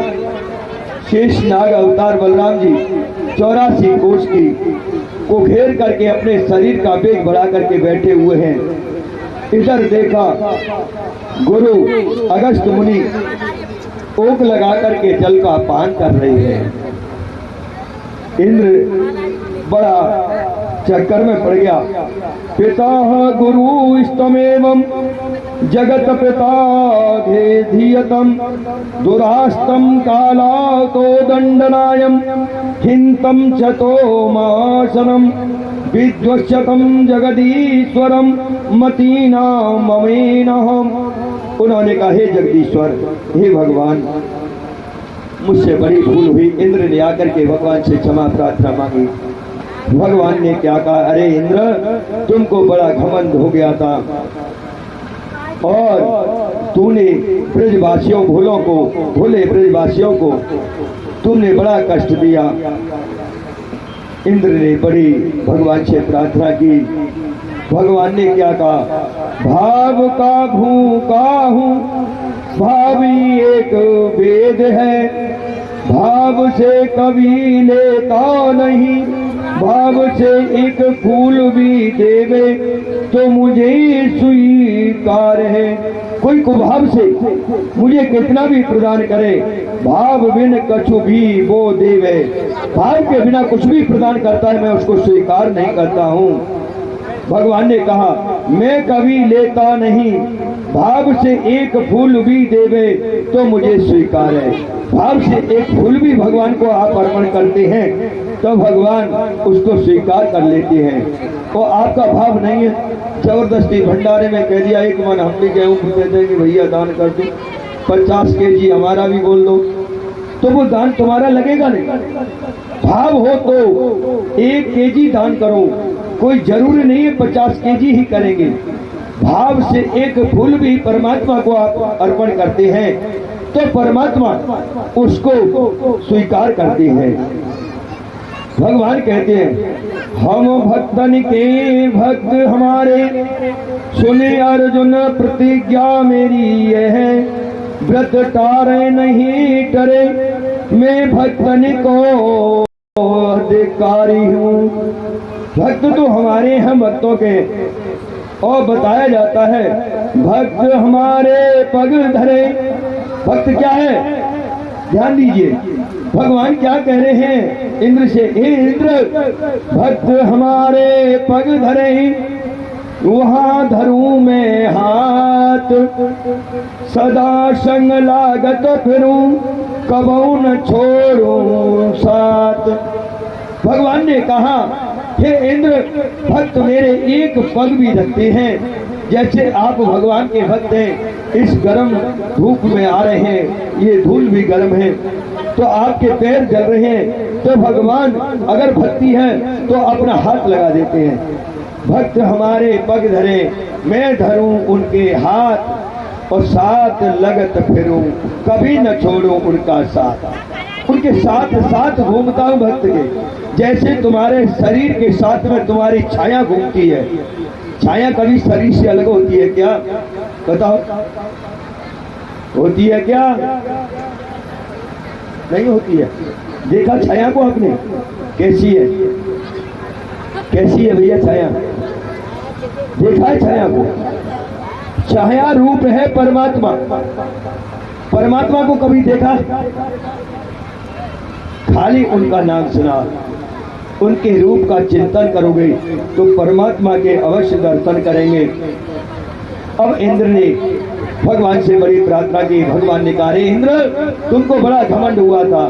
शेष नाग अवतार बलराम जी 84 कोष की को घेर करके अपने शरीर का वेग बढ़ा करके बैठे हुए हैं। इधर देखा गुरु अगस्त मुनि ओक लगा करके जल का पान कर रहे हैं। इंद्र बड़ा चक्कर में पड़ गया। पिता गुरु इष्टमेवं जगत पिता धेधियतम दुरास्तम कालातो दंडनायम हिंतम चतो मासनम विद्वशतम जगदीश्वरम मतीना ममेनहम। उन्होंने कहा, हे जगदीश्वर, हे भगवान, मुझसे बड़ी भूल हुई। इंद्र ने आकर के भगवान से क्षमा प्रार्थना मांगी। भगवान ने क्या कहा, अरे इंद्र, तुमको बड़ा घमंड हो गया था और तूने ब्रजवासियों भोले ब्रजवासियों को तुमने बड़ा कष्ट दिया। इंद्र ने बड़ी भगवान से प्रार्थना की। भगवान ने क्या कहा, भाव का भूखा हूँ, भावी एक वेद है, भाव से कभी लेता नहीं, भाव से एक फूल भी देवे तो मुझे स्वीकार है। कोई कुभाव से मुझे कितना भी प्रदान करे, भाव बिन कछु भी वो देवे, भाव के बिना कुछ भी प्रदान करता है मैं उसको स्वीकार नहीं करता हूँ। भगवान ने कहा, मैं कभी लेता नहीं, भाव से एक फूल भी देवे तो मुझे स्वीकार है। भाव से एक फूल भी भगवान को आप अर्पण करते हैं तो भगवान उसको स्वीकार कर लेते हैं। तो आपका भाव नहीं है, जबरदस्ती भंडारे में कह दिया, एक मन हम भी गेहूँ कहते हैं कि भैया दान कर दो, 50 केजी हमारा भी बोल दो, तो वो दान तुम्हारा लगेगा नहीं। भाव हो तो 1 केजी दान करो, कोई जरूरी नहीं है 50 केजी ही करेंगे। भाव से एक फूल भी परमात्मा को आप अर्पण करते हैं तो परमात्मा उसको स्वीकार करते हैं। भगवान कहते हैं, हम भक्तन के भक्त हमारे, सुने अर्जुन प्रतिज्ञा मेरी यह है, व्रत टारे नहीं टरे, मैं भक्तन को अधिकारी हूँ। भक्त तो हमारे हैं भक्तों के, और बताया जाता है भक्त हमारे पग धरे। भक्त क्या है, ध्यान दीजिए, भगवान क्या कह रहे हैं इंद्र से, हे इंद्र, भक्त हमारे पग धरे, वहां धरूं मैं हाथ, सदा संग लागत फिरूं, कबहू न छोड़ूं साथ। भगवान ने कहा, हे इंद्र, भक्त मेरे एक पग भी रखते हैं। जैसे आप भगवान के भक्त हैं, इस गर्म धूप में आ रहे हैं, ये धूल भी गर्म है तो आपके पैर जल रहे हैं, तो भगवान अगर भक्ति है तो अपना हाथ लगा देते हैं। भक्त हमारे पग धरे, मैं धरूं उनके हाथ, और साथ लगत फिरूं, कभी न छोड़ूं उनका साथ। उनके साथ साथ घूमता हूं भक्त के, जैसे तुम्हारे शरीर के साथ में तुम्हारी छाया घूमती है। छाया कभी शरीर से अलग होती है क्या, बताओ, होती है क्या? नहीं होती है। देखा छाया को आपने, कैसी है, कैसी है भैया छाया? देखा है छाया को? छाया रूप है परमात्मा। परमात्मा को कभी देखा? खाली उनका नाम सुना, उनके रूप का चिंतन करोगे तो परमात्मा के अवश्य दर्शन करेंगे। अब इंद्र ने भगवान से बड़ी प्रार्थना की। भगवान ने कहा, इंद्र, तुमको बड़ा घमंड हुआ था,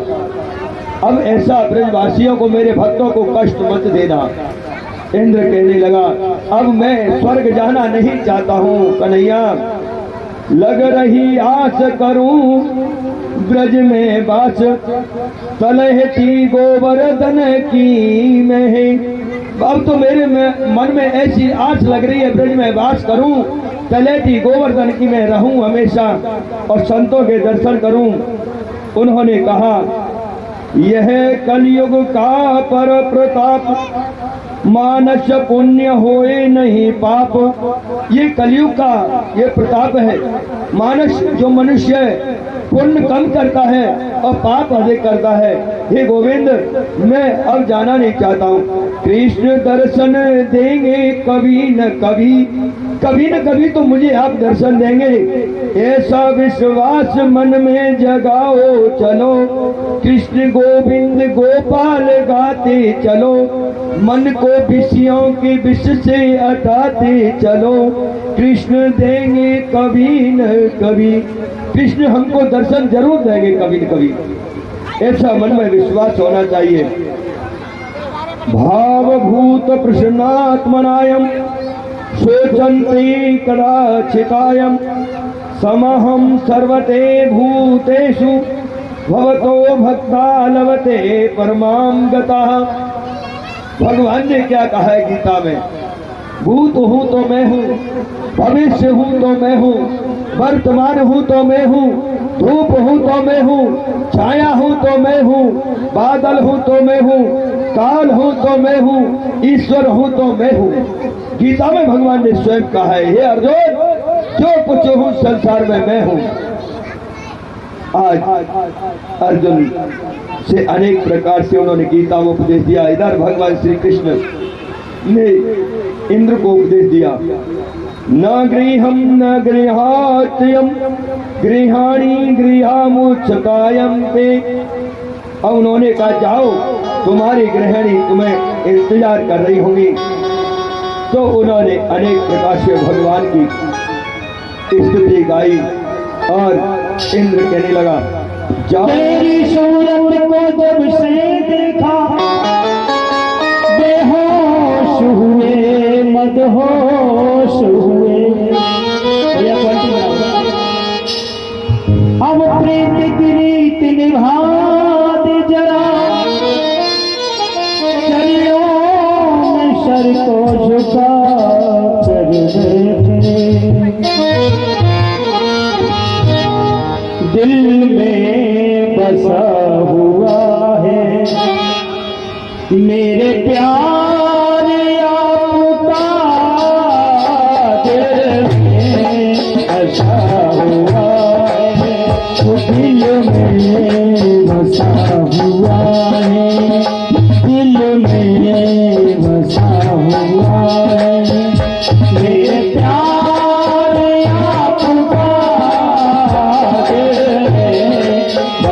अब ऐसा ब्रजवासियों को, मेरे भक्तों को कष्ट मत देना। इंद्र कहने लगा, अब मैं स्वर्ग जाना नहीं चाहता हूँ कन्हैया, लग रही आस करूं ब्रज में बास, तलहती गोवर्धन की महे, अब तो मेरे मन में ऐसी आस लग रही है ब्रज में वास करूं, तलेटी गोवर्धन की मैं रहूं हमेशा और संतों के दर्शन करूं। उन्होंने कहा, यह कलयुग का पर प्रताप, मानस पुण्य होए नहीं पाप। ये कलयुग का ये प्रताप है। मानस जो मनुष्य पुण्य कम करता है और पाप अधिक करता है। हे गोविंद, मैं अब जाना नहीं चाहता हूँ। कृष्ण दर्शन देंगे कभी न कभी, कभी न कभी तो मुझे आप दर्शन देंगे। ऐसा विश्वास मन में जगाओ चलो, कृष्ण गोविंद गोपाल गाते चलो, मन को विषयों के विष से हटाते चलो। कृष्ण देंगे कभी न कभी, कृष्ण हमको दर्शन जरूर देंगे कभी न कभी, ऐसा मन में विश्वास होना चाहिए। भावभूत प्रसन्नात्मनायम शोचन्ते कदाचितायम, समहं सर्वते भूतेषु भवतो भक्ता लभते परमां गतः। भगवान ने क्या कहा है गीता में? भूत हूँ तो मैं हूँ, भविष्य हूँ तो मैं हूँ, वर्तमान हूँ तो मैं हूँ, धूप हूँ तो मैं हूँ, छाया हूँ तो मैं हूँ, बादल हूँ तो मैं हूँ, काल हूँ तो मैं हूँ, ईश्वर हूँ तो मैं हूँ। गीता में भगवान ने स्वयं कहा है, हे अर्जुन, जो कुछ हूँ संसार में मैं हूँ। आज अर्जुन से अनेक प्रकार से उन्होंने गीता में उपदेश दिया। इधर भगवान श्री कृष्ण ने इंद्र को उपदेश दिया, न गृहम न गृहात्यम गृहाणी गृहामुच्चकायम ते। अब उन्होंने कहा, जाओ तुम्हारी गृहिणी तुम्हें इंतजार कर रही होंगी। तो उन्होंने अनेक प्रकार से भगवान की स्तुति गाई और इंद्र कहने लगा, जाओ। तेरी सूरत को जब से देखा, बेहोश हुए मदहोश हुए। अब प्रीत की रीत निभा दे जरा, चलियो में सर को झुका कर दिल में बसा हुआ है मेरे प्यार आपका, दिल में बसा हुआ है, दिल में बसा हुआ है, दिल में बसा हुआ है मेरे प्यार आपका, दिल में बसा हुआ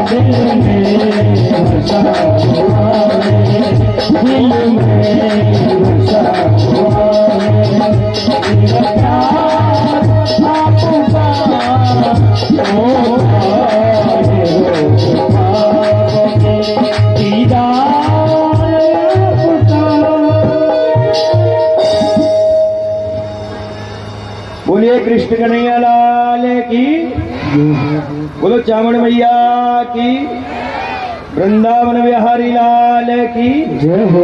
दिल में बसा हुआ कृष्ण कन्हैया लाल की, बोलो चावड़ मैया की, वृंदावन बिहारी लाल की जय हो।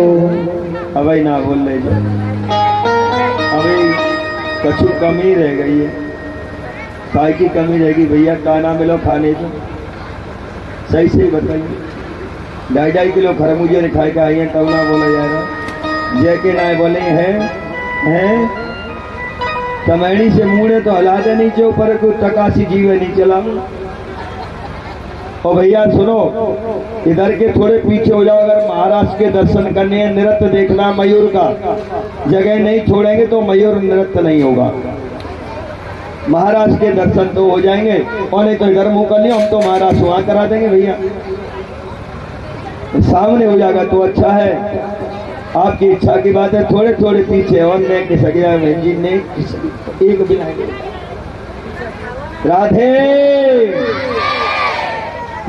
अभी ना बोल रहे जो अभी कछु कमी रह गई है। काय की कमी रहेगी भैया? काना मिलो खाने को सही से ही बताइए। 2.5 किलो खरबूजे ने खाए के आई है, तब ना बोला जाएगा। जय के ना बोले हैं कमैनी से मुड़े तो हला दे नीचे ऊपर को टकासी जीवे नहीं चला। और भैया सुनो, इधर के थोड़े पीछे हो जाओ। अगर महाराज के दर्शन करने हैं, नृत्य देखना मयूर का, जगह नहीं छोड़ेंगे तो मयूर नृत्य नहीं होगा। महाराज के दर्शन तो हो जाएंगे, और नहीं तो इधर मुंह कर लियो, हम तो महाराज वहां करा देंगे भैया। सामने हो जाएगा तो अच्छा है, आपकी इच्छा की बात है। थोड़े थोड़े पीछे और ने किसक गया जी ने एक बिना। राधे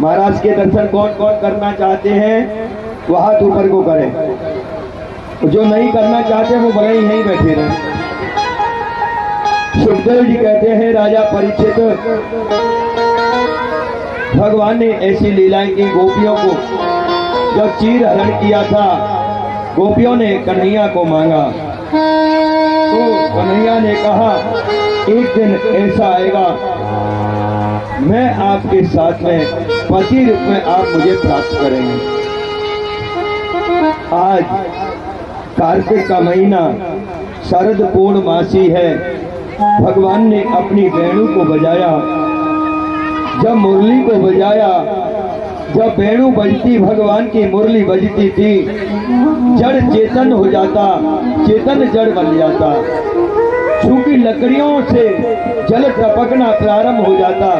महाराज के दर्शन कौन कौन करना चाहते हैं वो हाथ ऊपर को करें, जो नहीं करना चाहते वो भले ही यहीं बैठे रहे। सुखदेव जी कहते हैं राजा परीक्षित, भगवान ने ऐसी लीलाएं की गोपियों को। जब चीर हरण किया था, गोपियों ने कन्हैया को मांगा, तो कन्हैया ने कहा एक दिन ऐसा आएगा मैं आपके साथ में पति रूप में आप मुझे प्राप्त करेंगे। आज कार्तिक का महीना शरद पूर्णमासी है। भगवान ने अपनी वेणु को बजाया। जब मुरली को बजाया, जब वेणु बजती, भगवान की मुरली बजती थी, जड़ चेतन हो जाता, चेतन जड़ बन जाता। सूखी लकड़ियों से जल टपकना प्रारंभ हो जाता।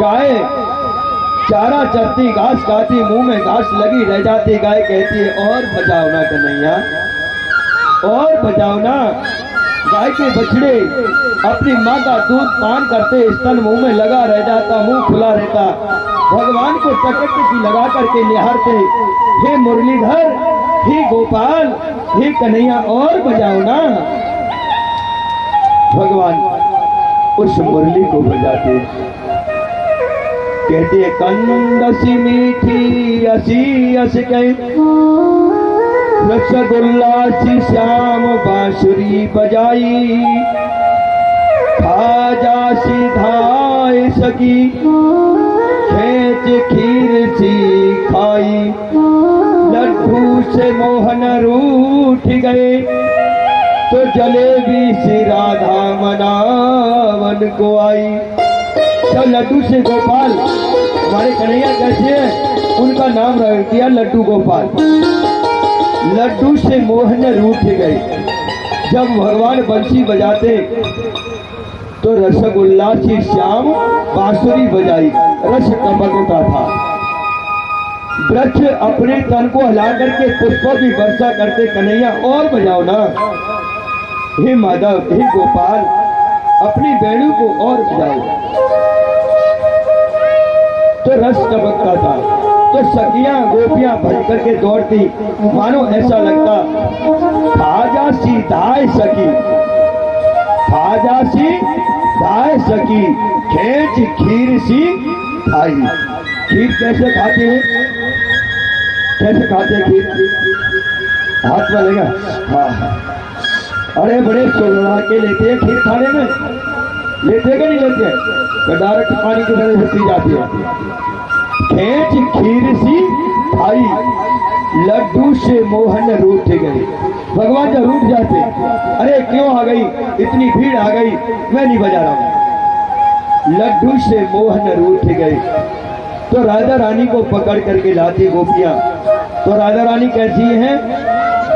गाय चारा चरती, घास खाती, मुंह में घास लगी रह जाती। गाय कहती है और बजाओ ना कन्हैया, और बजाओ ना। गाय के बछड़े अपनी माँ का दूध पान करते, स्तन मुंह में लगा रह जाता, मुंह खुला रहता। भगवान को टकट की लगा करके निहारते, हे मुरलीधर, हे गोपाल, हे कन्हैया और बजाओ ना। भगवान उस मुरली को बजाते, कहते कंदसी मीठी असी अस कह, रसगुल्ला सी श्याम बांसुरी बजाई, खाजा सी धाय सकी, खेच खीर सी खाई, लड्डू से मोहन रूठ गए, तो जलेबी से राधा मनावन को आई। जब लड्डू से गोपाल, हमारे कन्हैया कैसे हैं, उनका नाम रख दिया लड्डू गोपाल। लड्डू से मोहन रूठ गए। जब भगवान बंसी बजाते तो रसगुल्ला से श्याम बांसुरी बजाई, रस टपकता था। वृक्ष अपने तन को हिला करके पुष्पों की वर्षा करते, कन्हैया और बजाओ ना। हे माधव, हे गोपाल, अपनी वेणु को और बजाओ। तो रस टपकता था, तो सखियां गोपियां भज करके दौड़ती, मानो ऐसा लगता खाजा सी धाय सकी, खाजा सी धाय सकी, खेच खीर सी खाई। खीर कैसे खाते हैं, कैसे खाते हैं खीर? हाथ में लेगा, हाँ। अरे बड़े सोलड़ा के लेते हैं खीर खाने में, लेते कि नहीं लेते? तो डायरेक्ट पानी की तरह पी जाती है। खेच खीर सी खाई, लड्डू से मोहन रूठ गए। भगवान जब रूठ जाते, अरे क्यों आ गई, इतनी भीड़ आ गई, मैं नहीं बजा रहा हूं। लड्डू से मोहन रूठ गए। तो राधा रानी को पकड़ करके लाती गोपियां। तो राधा रानी कैसी है?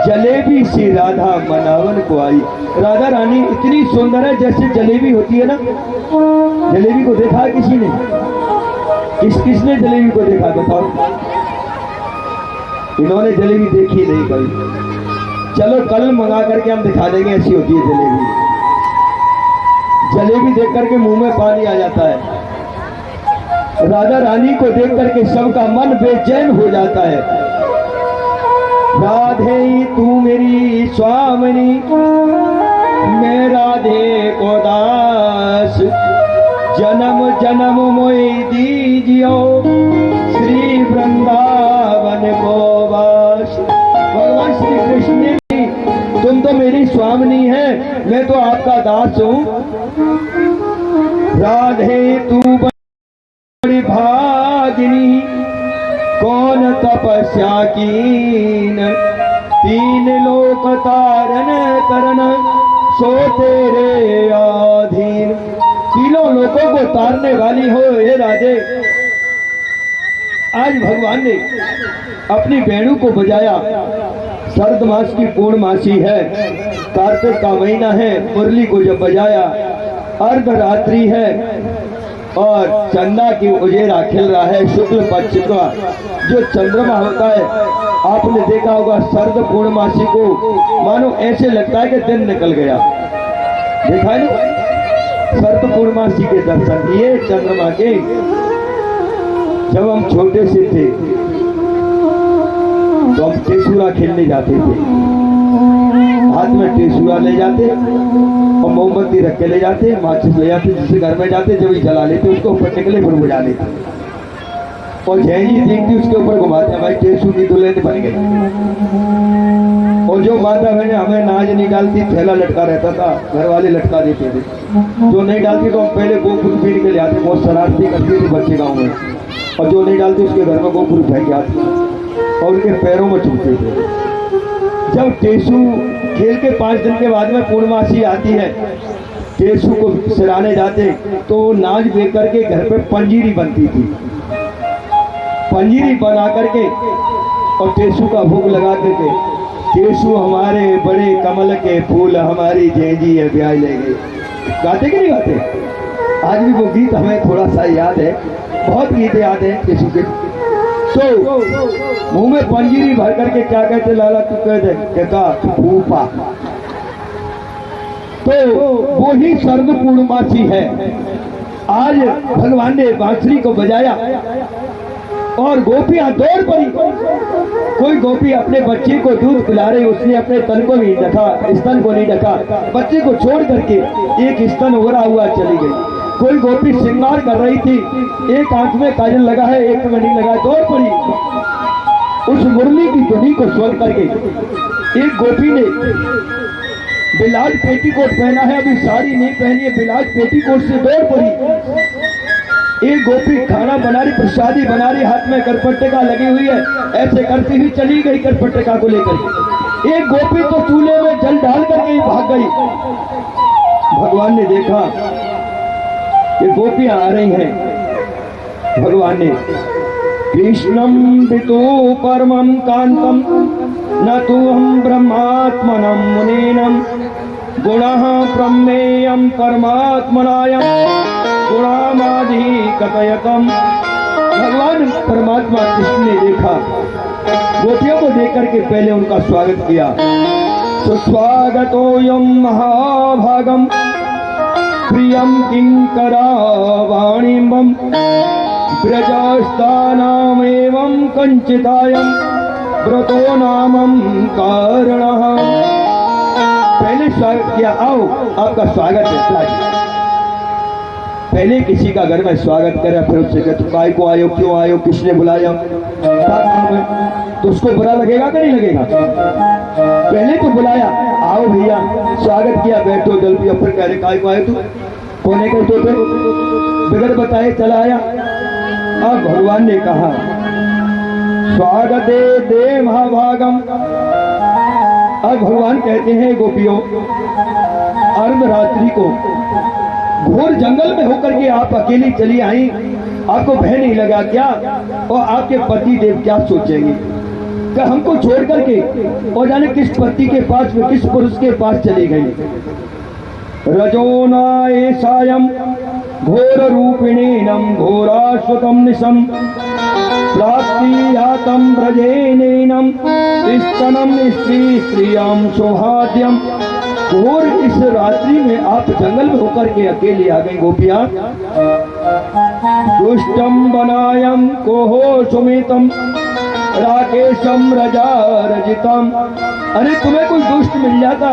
जलेबी सी राधा मनावन को आई। राधा रानी इतनी सुंदर है जैसे जलेबी होती है ना। जलेबी को देखा किसी ने? किसने जलेबी को देखा बताओ? इन्होंने जलेबी देखी नहीं कभी। चलो कल मंगा करके हम दिखा देंगे, ऐसी होती है जलेबी। जलेबी देख करके मुंह में पानी आ जाता है। राधा रानी को देख करके सबका मन बेचैन हो जाता है। राधे तू मेरी स्वामिनी, मैं राधे को दास जन्म जन्म मोई दीजियो श्री वृंदावन को वास। भगवान श्री कृष्ण ने, तुम तो मेरी स्वामिनी है, मैं तो आपका दास हूँ। राधे तू बड़ी भागिनी, कौन तपस्या कीन, तीन लोक तारन करन सो तेरे अधीन। तीनों लोगों को तारने वाली हो हे राधे। आज भगवान ने अपनी वेणु को बजाया। शरद मास की पूर्णमासी है, कार्तिक का महीना है। मुरली को जब बजाया, अर्धरात्रि है और चंदा की उजेरा खिल रहा है। शुक्ल पक्ष का जो चंद्रमा होता है, आपने देखा होगा शरद पूर्णमासी को मानो ऐसे लगता है कि दिन निकल गया। देखा है ना, शरद पूर्णमासी के दर्शन किए चंद्रमा के। जब हम छोटे से थे तो हम टेसुरा खेलने जाते थे। हाथ में टेसुरा ले जाते और मोमबत्ती रख के ले जाते, माचिस ले जाते, जिसे घर में जाते जब जला लेते, उसको ऊपर निकले फिर बुझा लेते। और झेंजी देखती उसके ऊपर घुमाते, भाई टेसू की दुल्हन बन गई। और जो माता बहन हमें नाज नहीं डालती, थैला लटका रहता था, घर वाले लटका देते थे। जो नहीं डालती तो हम पहले गोखुर पीट के ले आते। बहुत शरारती करती थी बच्चे गाँव में। और जो नहीं डालते उसके घर में गोखुर फेंक के आते और उनके पैरों में चुभते थे। जब टेसू खेल के 5 दिन के बाद में पूर्णमासी आती है, टेसू को सिराने जाते तो नाच बेच करके घर पे पंजीरी बनती थी। पंजीरी बना करके और टेसू का भोग लगा करके, टेसू हमारे बड़े कमल के फूल, हमारी जेंजी है ब्याह ले गई। गाते कि नहीं गाते? आज भी वो गीत हमें थोड़ा सा याद है, बहुत गीत याद है टेसू के। तो मुंह में पंजीरी भर करके क्या कहते लाला, तू कह दे क्या फूफा। तो वो ही शरद पूर्णमासी है। आज भगवान ने बांसुरी को बजाया और गोपियां दौड़ पड़ी। कोई गोपी अपने बच्चे को दूध पिला रही, उसने अपने तन को नहीं ढका, स्तन को नहीं ढका, बच्चे को छोड़ करके एक स्तन उभरा हुआ चली गई। कोई गोपी श्रृंगार कर रही थी, एक आंख में काजल लगा है, एक में नहीं लगा, दौड़ पड़ी। उस मुरली की धुनी को सुन करके एक गोपी ने ब्लाउज पेटीकोट पहना है, अभी साड़ी नहीं पहनी है, ब्लाउज पेटीकोट से दौड़ पड़ी। एक गोपी खाना बना रही, प्रसादी बना रही, हाथ में करपट्टिका लगी हुई है, ऐसे करती हुई चली गई करपट्टिका को लेकर। एक गोपी तो चूल्हे में जल डाल करके ही भाग गई। भगवान ने देखा ये गोपियां आ रही हैं। भगवान ने कृष्णम वितु परमं कांतम न तु हम ब्रह्मात्मनम मुनीनम गुणः प्रमेयं परमात्मनायं गुणामादि कथयतम। भगवान परमात्मा कृष्ण ने देखा, गोपियों को देख करके पहले उनका स्वागत किया। सुस्वागतोऽयं महाभागम प्रियं किंकरा वाणिम्बं ब्रजस्थानामेवं कंचितायं व्रतो नामं कारणः। पहले स्वागत किया, आओ आपका स्वागत है। पहले किसी का घर में स्वागत करे, फिर उससे कहते काय को आयो, क्यों आयो, किसने बुलाया, तो उसको बुरा लगेगा कि नहीं लगेगा? पहले तो बुलाया, आओ भैया, स्वागत किया, बैठो जल पिया, फिर कह रहे काय को आए तू, कोने कहते थे, बिगड़ बताए चला आया। अब भगवान ने कहा स्वागते दे महाभागम। अब भगवान कहते हैं गोपियों, अर्धरात्रि को घोर जंगल में होकर के आप अकेली चली आई, आपको भय नहीं लगा क्या? और आपके पति देव क्या सोचेंगे कि हमको छोड़ करके और जाने किस पति के पास में, किस पुरुष के पास चली गई। रजोनाए सायं घोर रूपिणीनम घोराश्वतम निशम प्राप्तियातम ब्रजेनेनम स्तनम स्त्री स्त्रियम सौभाग्यम। घोर इस रात्रि में आप जंगल में होकर के अकेली आ गई गोपियां। दुष्टम बनायम कोहो सुमितम राकेशम रजा रजितम। अरे तुम्हें कोई दुष्ट मिल जाता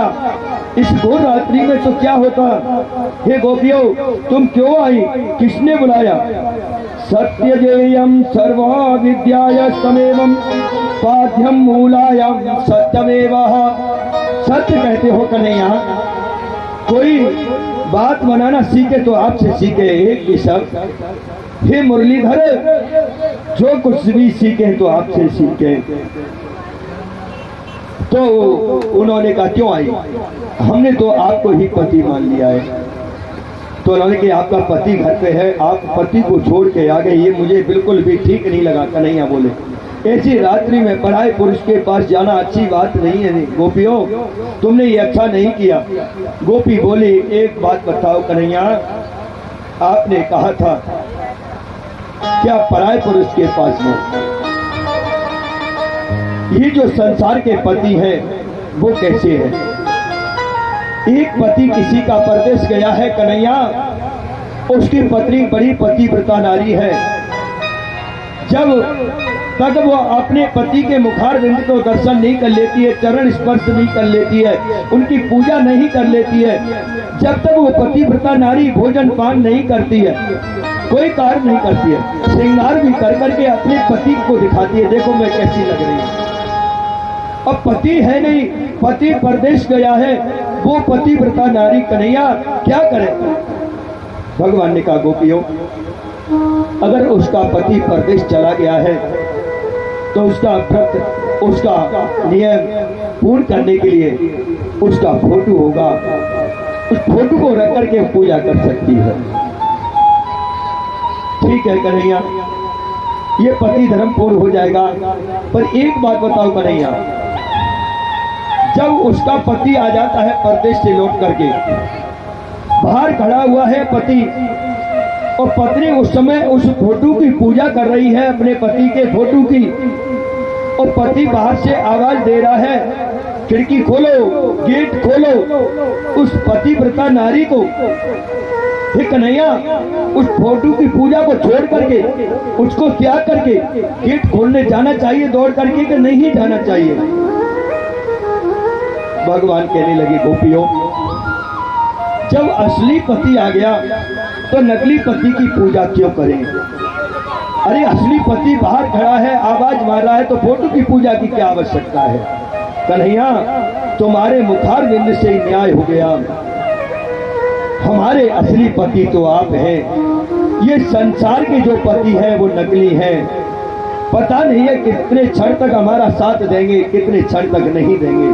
इस घोर रात्रि में तो क्या होता। हे गोपियों, तुम क्यों आई, किसने बुलाया। सत्य जेयम सर्वा विद्याय तमेवम पाठ्यम मूलायम सत्यमेव। सत्य कहते हो कन्हैया, कोई बात बनाना सीखे तो आपसे सीखे एक भी शब्द। हे मुरलीधर, जो कुछ भी सीखे तो आपसे सीखे। तो उन्होंने कहा क्यों आई, हमने तो आपको ही पति मान लिया है। तो उन्होंने कहा आपका पति घर पे है, आप पति को छोड़ के आ गए, ये मुझे बिल्कुल भी ठीक नहीं लगा। कन्हैया बोले ऐसी रात्रि में पराये पुरुष के पास जाना अच्छी बात नहीं है। गोपियों, तुमने ये अच्छा नहीं किया। गोपी बोली एक बात बताओ कन्हैया, आपने कहा था क्या पराये पुरुष के पास में, ये जो संसार के पति है वो कैसे है। एक पति किसी का परदेश गया है कन्हैया, उसकी पत्नी बड़ी पतिव्रता नारी है। जब तक वो अपने पति के मुखारविंद को दर्शन नहीं कर लेती है, चरण स्पर्श नहीं कर लेती है, उनकी पूजा नहीं कर लेती है, जब तक वो पतिव्रता नारी भोजन पान नहीं करती है, कोई कार्य नहीं करती है, श्रृंगार भी कर करके अपने पति को दिखाती है, देखो मैं कैसी लग रही हूँ। अब पति है नहीं, पति परदेश गया है, वो पतिव्रता नारी कन्हैया क्या करे। भगवान ने कहा गोपियों, अगर उसका पति परदेश चला गया है तो उसका व्रत, उसका नियम पूर्ण करने के लिए उसका फोटो होगा, उस फोटो को रख करके पूजा कर सकती है। ठीक है कन्हैया, ये पति धर्म पूर्ण हो जाएगा। पर एक बात बताओ कन्हैया, जब उसका पति आ जाता है परदेश से लौट करके, बाहर खड़ा हुआ है पति और पत्नी उस समय उस फोटो की पूजा कर रही है, अपने पति के फोटो की, और पति बाहर से आवाज दे रहा है खिड़की खोलो, गेट खोलो। उस पतिव्रता नारी को, हे कन्हैया, उस फोटो की पूजा को छोड़ करके, उसको त्याग करके गेट खोलने जाना चाहिए दौड़ करके कि नहीं जाना चाहिए। भगवान कहने लगे गोपियों, जब असली पति आ गया तो नकली पति की पूजा क्यों करें। अरे असली पति बाहर खड़ा है, आवाज मार रहा है, तो फोटो की पूजा की क्या आवश्यकता है। कन्हैया, तुम्हारे मुखारविंद से न्याय हो गया, हमारे असली पति तो आप हैं। ये संसार के जो पति है वो नकली है। पता नहीं है कितने क्षण तक हमारा साथ देंगे, कितने क्षण तक नहीं देंगे,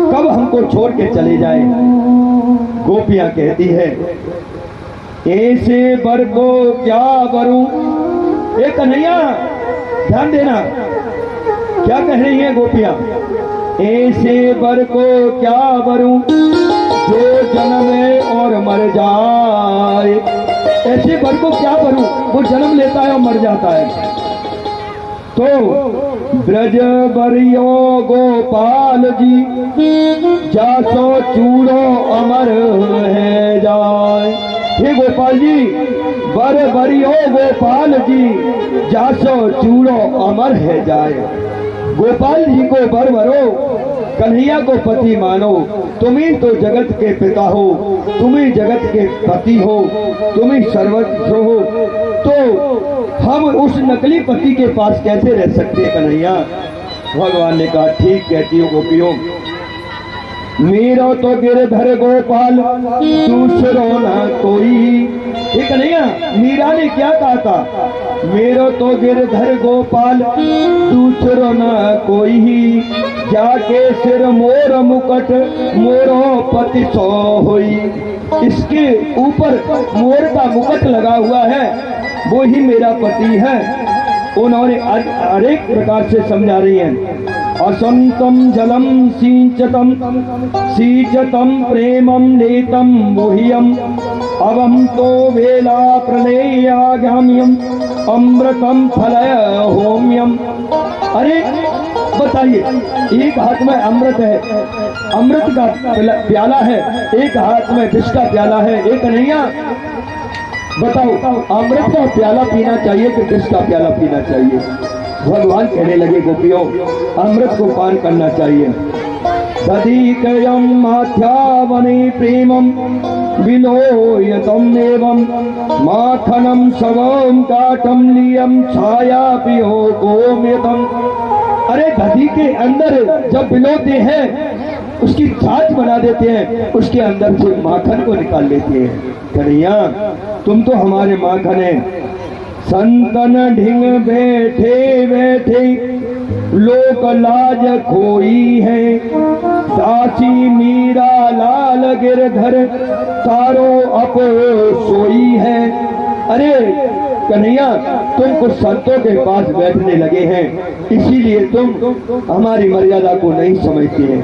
कब हमको छोड़ के चले जाए। गोपियां कहती है ऐसे बर को क्या करूं। ए कन्हैया, ध्यान देना क्या कह रही है गोपियां। ऐसे बर को क्या करूं जो जन्मे और मर जाए। ऐसे बर को क्या करूं, वो जन्म लेता है और मर जाता है। तो ब्रज बरियो गोपाल जी, जासो चूड़ो अमर है जाए। हे गोपाल जी, बर बरियो गोपाल जी, जासो चूड़ो अमर है जाए। गोपाल जी को बर बरो, कन्हैया को पति मानो। तुम ही तो जगत के पिता हो, तुम ही जगत के पति हो, तुम ही सर्वस्व हो। तो हम उस नकली पति के पास कैसे रह सकते हैं कन्हैया। भगवान ने कहा ठीक कहती हो गोपियों, मेरा तो गिरधर गोपाल दूसरो ना कोई। ठीक कन्हैया, मीरा ने क्या कहा था, मेरा तो गिरधर गोपाल दूसरो ना कोई ही, जाके सिर मोर मुकट मोरो पति सो होई। इसके ऊपर मोर का मुकट लगा हुआ है, वो ही मेरा पति है। उन्होंने अनेक प्रकार से समझा रही हैं। असंतम जलम सिंचतम सींचतम प्रेमम नेतम मोहियम, अवम तो वेला प्रलेयागाम्यम अमृतम फलय होम्यम। अरे बताइए, एक हाथ में अमृत है, अमृत का प्याला है, एक हाथ में विष का प्याला है। एक कन्हैया बताओ, अमृत का प्याला पीना चाहिए कि विष का प्याला पीना चाहिए। भगवान कहने लगे गोपियों, अमृत को पान करना चाहिए। तदीकयं माथ्यावने प्रेमं विलोयतम् एवं माखनं शवं काटं लियं छाया पियो गोमयतम्। अरे दधी के अंदर जब बिलोते हैं उसकी छाछ बना देते हैं, उसके अंदर से माखन को निकाल लेते हैं। कन्हैया तुम तो हमारे माखन हैं। संतन ढिंग बैठे बैठे लोक लाज खोई है, दासी मीरा लाल गिरधर तारो अप सोई है। अरे कन्हैया तुम कुछ संतों के पास बैठने लगे हैं, इसीलिए तुम हमारी मर्यादा को नहीं समझते हैं।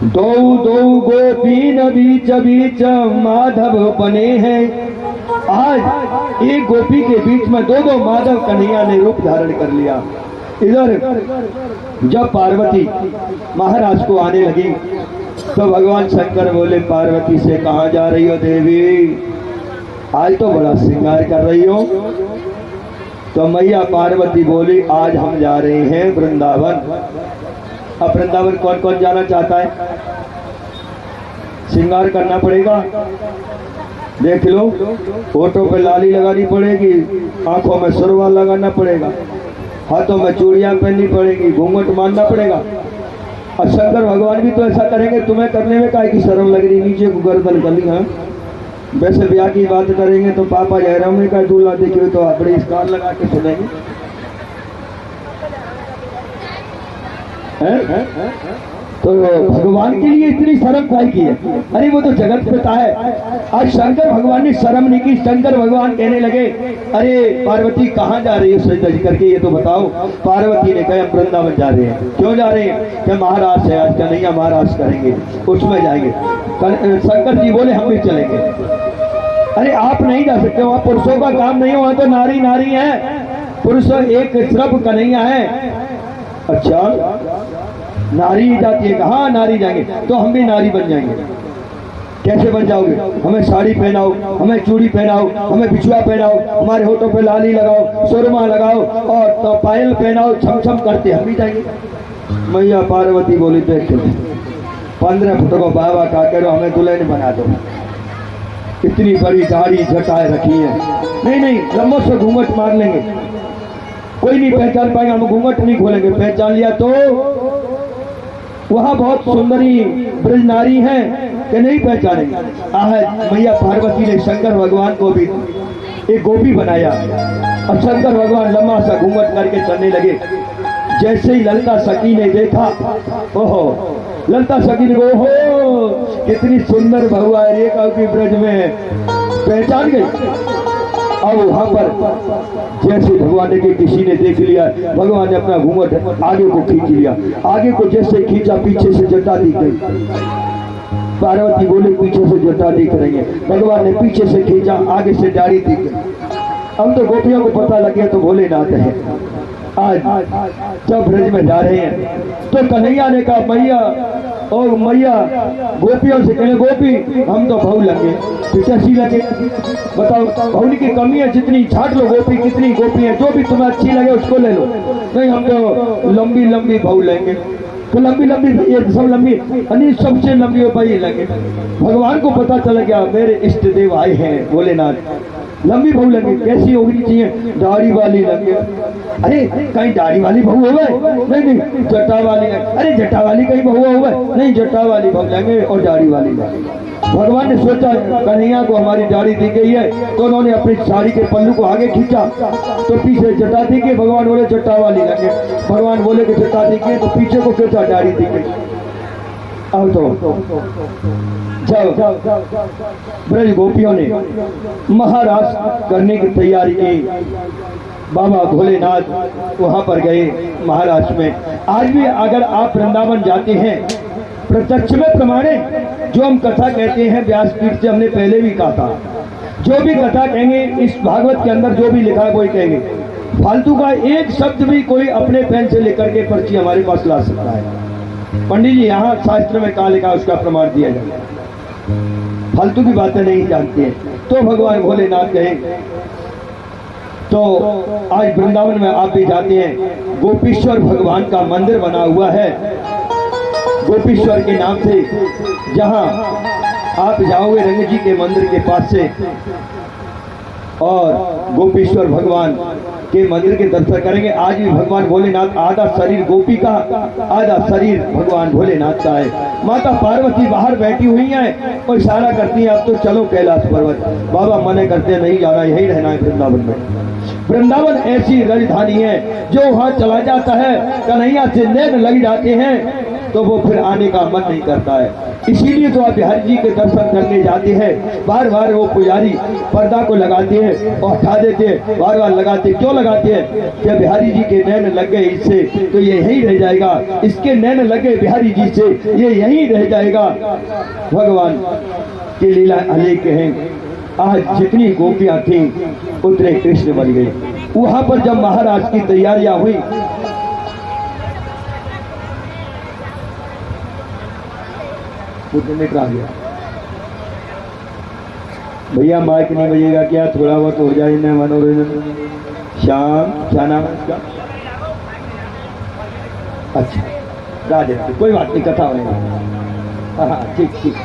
दो दो गोपीन बीच बीच माधव बने हैं। आज एक गोपी के बीच में दो दो माधव कन्हैया ने रूप धारण कर लिया। इधर जब पार्वती महाराज को आने लगी तो भगवान शंकर बोले, पार्वती से कहाँ जा रही हो देवी? आज तो बड़ा श्रृंगार कर रही हो। तो मैया पार्वती बोली, आज हम जा रहे हैं वृंदावन। अब वृंदावन कौन कौन जाना चाहता है? श्रृंगार करना पड़ेगा, देख लो, होठों पे लाली लगानी पड़ेगी, आंखों में सुरवा लगाना पड़ेगा, हाथों में चूड़ियां पहननी पड़ेगी, घूंघट मारना पड़ेगा। और शंकर भगवान भी तो ऐसा करेंगे, तुम्हें करने में काहे की शर्म लग रही? नीचे को गर्दन कर ली। हाँ वैसे ब्याह की बात करेंगे तो पापा जयराम में का दूल्हा देखिए तो अपने स्कार लगा के सुनेंगे। तो भगवान के लिए इतनी शर्म काहे की है? अरे वो तो जगत पिता है। आज शंकर भगवान ने शर्म नहीं की। शंकर भगवान कहने लगे, अरे पार्वती कहाँ जा रही है सज करके, ये तो बताओ। पार्वती ने कहा, वृंदावन जा रहे हैं। क्यों जा रहे हैं? क्या महाराज है आज? कन्हैया महाराज करेंगे, उसमें जाएंगे। शंकर जी बोले, हम भी चलेंगे। अरे आप नहीं जा सकते, वहाँ पुरुषों का काम नहीं, वहाँ तो नारी नारी है, पुरुष एक सिर्फ कन्हैया है। अच्छा नारी जाती है? कहाँ नारी जाएंगे, तो हम भी नारी बन जाएंगे। कैसे बन जाओगे? हमें साड़ी पहनाओ, हमें चूड़ी पहनाओ, हमें बिछुआ पहनाओ, हमारे होठों पे लाली लगाओ, सुरमा लगाओ और तो पायल पहनाओ, छम छम करते हम भी जाएंगे। मैया पार्वती बोली, देख 15 फुट को बाबा का करो, हमें दुल्हन बना दो। इतनी बड़ी दाढ़ी झटाए रखी है। नहीं नहीं, लंबो से घूंघट मार लेंगे, कोई नहीं पहचान पाएगा। हम घूंघट नहीं खोलेंगे, पहचान लिया तो वहाँ बहुत सुंदरी ब्रज नारी है कि नहीं पहचानेंगे। आज मैया पार्वती ने शंकर भगवान को भी एक गोपी बनाया और शंकर भगवान लंबा सा घूंघट करके चलने लगे। जैसे ही ललिता सखी ने देखा, ओहो, ललिता सखी ने ओहो कितनी सुंदर बहुआ है एक ब्रज में, पहचान गई। अब वहां पर जैसे भगवान ने किसी ने देख लिया, भगवान ने अपना घूंघट आगे को खींच लिया। आगे को जैसे खींचा, पीछे से जटा दिख गई। पार्वती बोले, पीछे से जटा दिख रही है। भगवान ने पीछे से खींचा, आगे से दाढ़ी दिख गई। हम तो गोपियों को पता लग गया तो भोलेनाथ है। आज जब ब्रज में जा रहे हैं तो कन्हैया ने कहा, मैया और मैया गोपियों से कहे, गोपी हम तो भाव लगे, पिछासी लगे, बताओ भावनी की कमी है, जितनी छाट लो गोपी, कितनी गोपी है, जो भी तुम्हें अच्छी लगे उसको ले लो। नहीं हम तो लंबी लंबी भाव लेंगे। तो लंबी लंबी ये सब लंबी, अनिल सबसे लंबी भाई लगे। भगवान को पता चला गया मेरे इष्ट देव आए हैं भोलेनाथ। लंबी बहू लगे, कैसी होनी चाहिए? दाढ़ी वाली लगे। अरे कहीं दाढ़ी वाली बहू हो गए? नहीं नहीं, जटा वाली। अरे जटा वाली कहीं बहू हो गए? नहीं, जटा वाली बहू लेंगे और दाढ़ी वाली लेंगे। भगवान ने सोचा कन्हैया को हमारी दाढ़ी दी गई है, तो उन्होंने अपनी साड़ी के पल्लू को आगे खींचा तो पीछे जटा दी गई। भगवान बोले जटा वाली लगे। भगवान बोले कि जटा दी गई, तो पीछे को खींचा, दाढ़ी दी गई। अब तो जब ब्रज गोपियों ने महाराज करने की तैयारी की, बाबा भोलेनाथ वहां पर गए महाराष्ट्र में। आज भी अगर आप वृंदावन जाते हैं, प्रत्यक्ष में प्रमाण है। जो हम कथा कहते हैं व्यासपीठ से, हमने पहले भी कहा था, जो भी कथा कहेंगे इस भागवत के अंदर जो भी लिखा है वही कहेंगे। फालतू का एक शब्द भी कोई अपने पेन से लेकर के पर्ची हमारे पास ला सकता है। पंडित जी यहाँ शास्त्र में कहा लिखा उसका प्रमाण दिया जाए। फालतू की बातें नहीं जानते हैं। तो भगवान भोलेनाथ गए। तो आज वृंदावन में आप भी जाते हैं, गोपीश्वर भगवान का मंदिर बना हुआ है। गोपीश्वर के नाम से जहां आप जाओगे रंग जी के मंदिर के पास से और गोपीश्वर भगवान के मंदिर के दर्शन करेंगे। आज भी भगवान भोलेनाथ, आधा शरीर गोपी का, आधा शरीर भगवान भोलेनाथ का है। माता पार्वती बाहर बैठी हुई हैं और इशारा करती हैं अब तो चलो कैलाश पर्वत। बाबा मना करते हैं नहीं जाना, यही रहना है वृंदावन में। वृंदावन ऐसी राजधानी है जो वहां चला जाता है कन्हैया से नैन लग जाते हैं तो वो फिर आने का मन नहीं करता है। इसीलिए तो आप बिहारी जी के दर्शन करने जाते हैं। बार बार वो पुजारी पर्दा को लगाते हैं और हटा देते हैं, बार बार लगाते। क्यों लगाते हैं? क्या बिहारी जी के नैन लग गए इससे तो ये यहीं रह जाएगा, इसके नैन लगे बिहारी जी से ये यहीं रह जाएगा। भगवान की लीला अनेक हैं। आज जितनी गोपियां थी उतने कृष्ण बन गए। वहां पर जब महाराज की तैयारियां हुई मिनट आ गया भैया, माइक नहीं बजेगा क्या? थोड़ा बहुत हो जाए ना मनोरंजन। श्याम, क्या नाम है इसका? अच्छा राधे, कोई बात नहीं, कथा होगा। हाँ ठीक ठीक।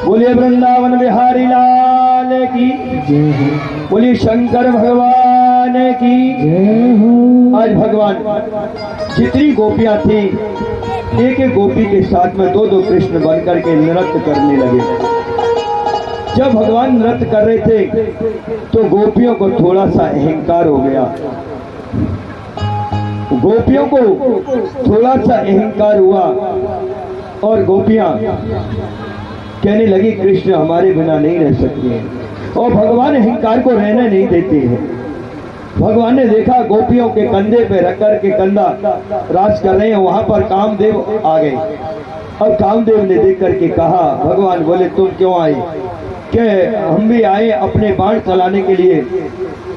बोलिए वृंदावन बिहारी लाल की जय हो, बोलिए शंकर भगवान की जय हो। आज भगवान जितनी गोपियां थी एक एक गोपी के साथ में दो दो कृष्ण बनकर के नृत्य करने लगे। जब भगवान नृत्य कर रहे थे तो गोपियों को थोड़ा सा अहंकार हो गया। गोपियों को थोड़ा सा अहंकार हुआ और गोपियां कहने लगी कृष्ण हमारे बिना नहीं रह सकते हैं। और भगवान अहंकार को रहने नहीं देते हैं। भगवान ने देखा गोपियों के कंधे पे रख कर के कंधा राज कर रहे हैं, वहां पर कामदेव आ गए। और कामदेव ने देख करके कहा, भगवान बोले तुम क्यों आए? कि हम भी आए अपने बाण चलाने के लिए।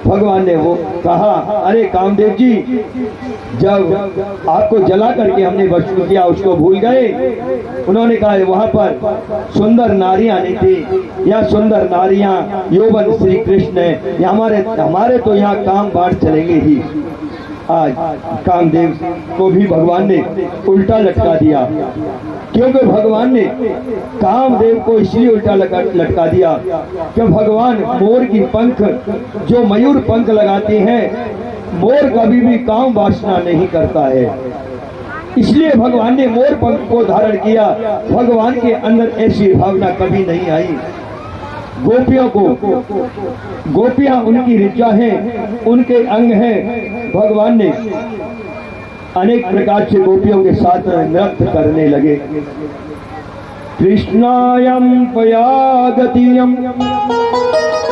भगवान ने वो कहा, अरे कामदेव जी, जब आपको जला करके हमने वस्तु किया उसको भूल गए? उन्होंने कहा वहां पर सुंदर नारियां नहीं थी, यहाँ सुंदर नारियां यौवन श्री कृष्ण है, हमारे तो यहाँ काम बाढ़ चलेंगे ही। आज कामदेव को भी भगवान ने उल्टा लटका दिया, क्योंकि भगवान ने कामदेव को इसलिए उल्टा लटका दिया कि भगवान मोर की पंख, जो मयूर पंख लगाते हैं, मोर कभी भी काम वासना नहीं करता है, इसलिए भगवान ने मोर पंख को धारण किया। भगवान के अंदर ऐसी भावना कभी नहीं आई। गोपियों को, गोपियां उनकी ऋचा हैं, उनके अंग हैं। भगवान ने अनेक प्रकार से गोपियों के साथ नृत्य करने लगे। कृष्णायम पयागतियम,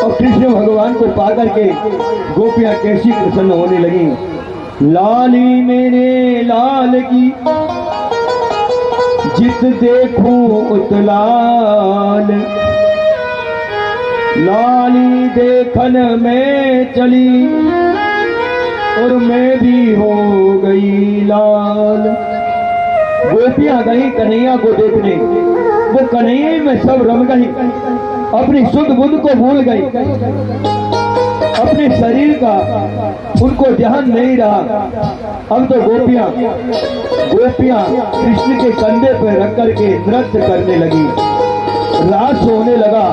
और कृष्ण भगवान को पाकर के गोपियां कैसी प्रसन्न होने लगी। लाली मेरे लाल की जित देखूं उतलाल, लाली देखन में चली और मैं भी हो गई लाल। गोपियां गई कन्हैया को देखने, वो कन्हैया में सब रम गई, अपनी शुद्ध बुद्ध को भूल गई, अपने शरीर का उनको ध्यान नहीं रहा। अब तो गोपियां कृष्ण के कंधे पर रख करके नृत्य करने लगी, रास होने लगा।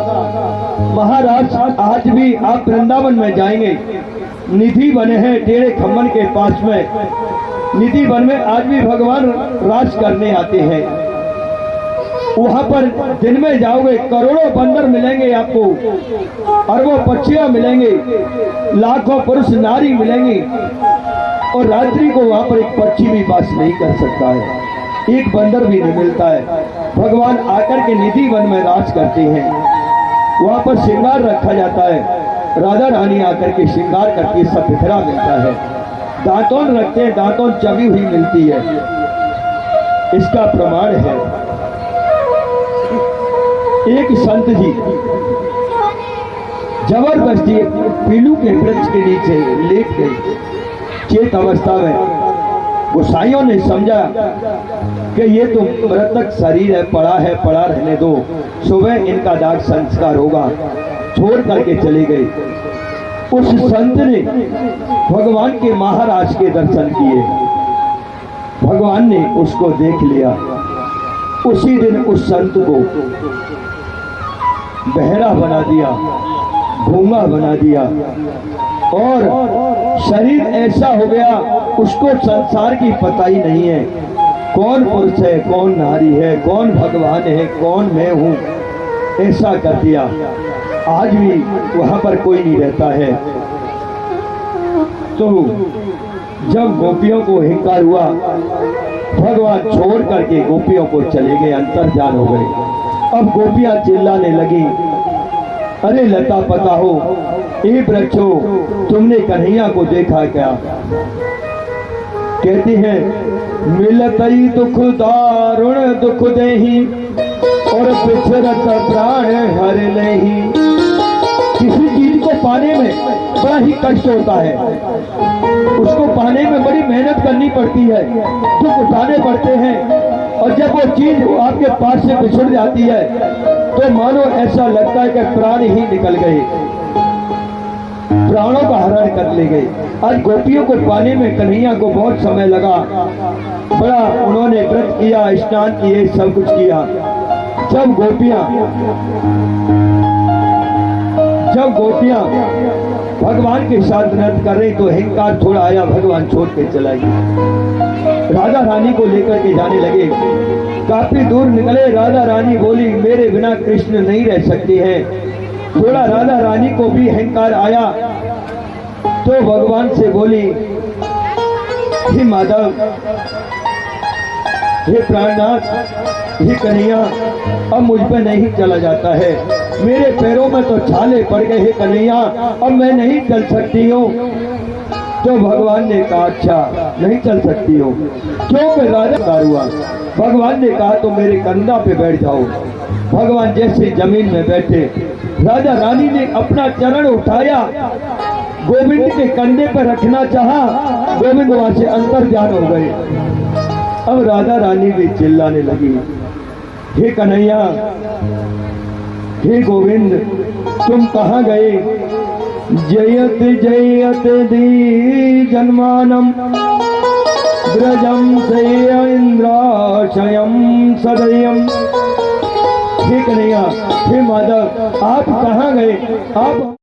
महाराज आज भी आप वृंदावन में जाएंगे, निधि बने हैं टेढ़े खम्मन के पास में, निधि वन में आज भी भगवान राज करने आते हैं। वहां पर दिन में जाओगे करोड़ों बंदर मिलेंगे आपको, अरबों पक्षियां मिलेंगे, लाखों पुरुष नारी मिलेंगी, और रात्रि को वहां पर एक पक्षी भी वास नहीं कर सकता है, एक बंदर भी नहीं मिलता है। भगवान आकर के निधि वन में राज करते हैं, वहां पर श्रृंगार रखा जाता है, राधा रानी आकर के श्रृंगार करके सफेदरा मिलता है, दांतों रखते हैं, दांतों चबी हुई मिलती है। इसका प्रमाण है एक संत जी जबरदस्ती पीलू के वृक्ष के नीचे लेट गए चेत अवस्था में। गोसाइयों ने समझा कि ये तो मृतक शरीर है, पड़ा रहने दो, सुबह इनका दाग संस्कार होगा, छोड़ करके चले गए। उस संत ने भगवान के महाराज के दर्शन किए, भगवान ने उसको देख लिया, उसी दिन उस संत को बहरा बना दिया, गूंगा बना दिया और शरीर ऐसा हो गया उसको संसार की पता ही नहीं है, कौन पुरुष है, कौन नारी है, कौन भगवान है, कौन मैं हूँ, ऐसा कर दिया। आज भी वहां पर कोई नहीं रहता है। तो जब गोपियों को हिंकार हुआ, भगवान छोड़ करके गोपियों को चले गए, अंतर्धान हो गए। अब गोपियां चिल्लाने लगी, अरे लता पता हो, ए वृक्षो, तुमने कन्हैया को देखा क्या? कहती हैं, मिलतई दुख दारुण दुख देही और बिछड़त प्राण हर नहीं। किसी चीज को पाने में बड़ा ही कष्ट होता है, उसको पाने में बड़ी मेहनत करनी पड़ती है, दुख उठाने पड़ते हैं, और जब वो चीज आपके पास से बिछड़ जाती है तो मानो ऐसा लगता है कि प्राण ही निकल गए, प्राणों का हरण कर ले गए। आज गोपियों को पाने में कन्हैया को बहुत समय लगा, बड़ा उन्होंने व्रत किया, स्नान किए, सब कुछ किया। जब गोपियां भगवान के साथ नृत्य कर रही तो हिंकार थोड़ा आया, भगवान छोड़ के चलाई। राधा रानी को लेकर के जाने लगे, काफी दूर निकले। राधा रानी बोली, मेरे बिना कृष्ण नहीं रह सकती है। थोड़ा राधा रानी को भी हिंकार आया तो भगवान से बोली, हे माधव, हे प्राणनाथ, हे कन्हैया, अब मुझ पर नहीं चला जाता है, मेरे पैरों में तो छाले पड़ गए, हे कन्हैया, अब मैं नहीं चल सकती हूँ। तो भगवान ने कहा, अच्छा नहीं चल सकती हो, क्यों? राजा हुआ। भगवान ने कहा, तो मेरे कंधा पे बैठ जाओ। भगवान जैसे जमीन में बैठे, राजा रानी ने अपना चरण उठाया, गोविंद के कंधे पर रखना चाहा, गोविंद वहां से अंतर्ध्यान हो गए। अब राधा रानी भी चिल्लाने लगी, हे कन्हैया, हे गोविंद, तुम कहाँ गए? जयत जयत दी जन्मानम ब्रजम से इंद्राशयम सदयम। हे कन्हैया, हे माधव, आप कहाँ गए? आप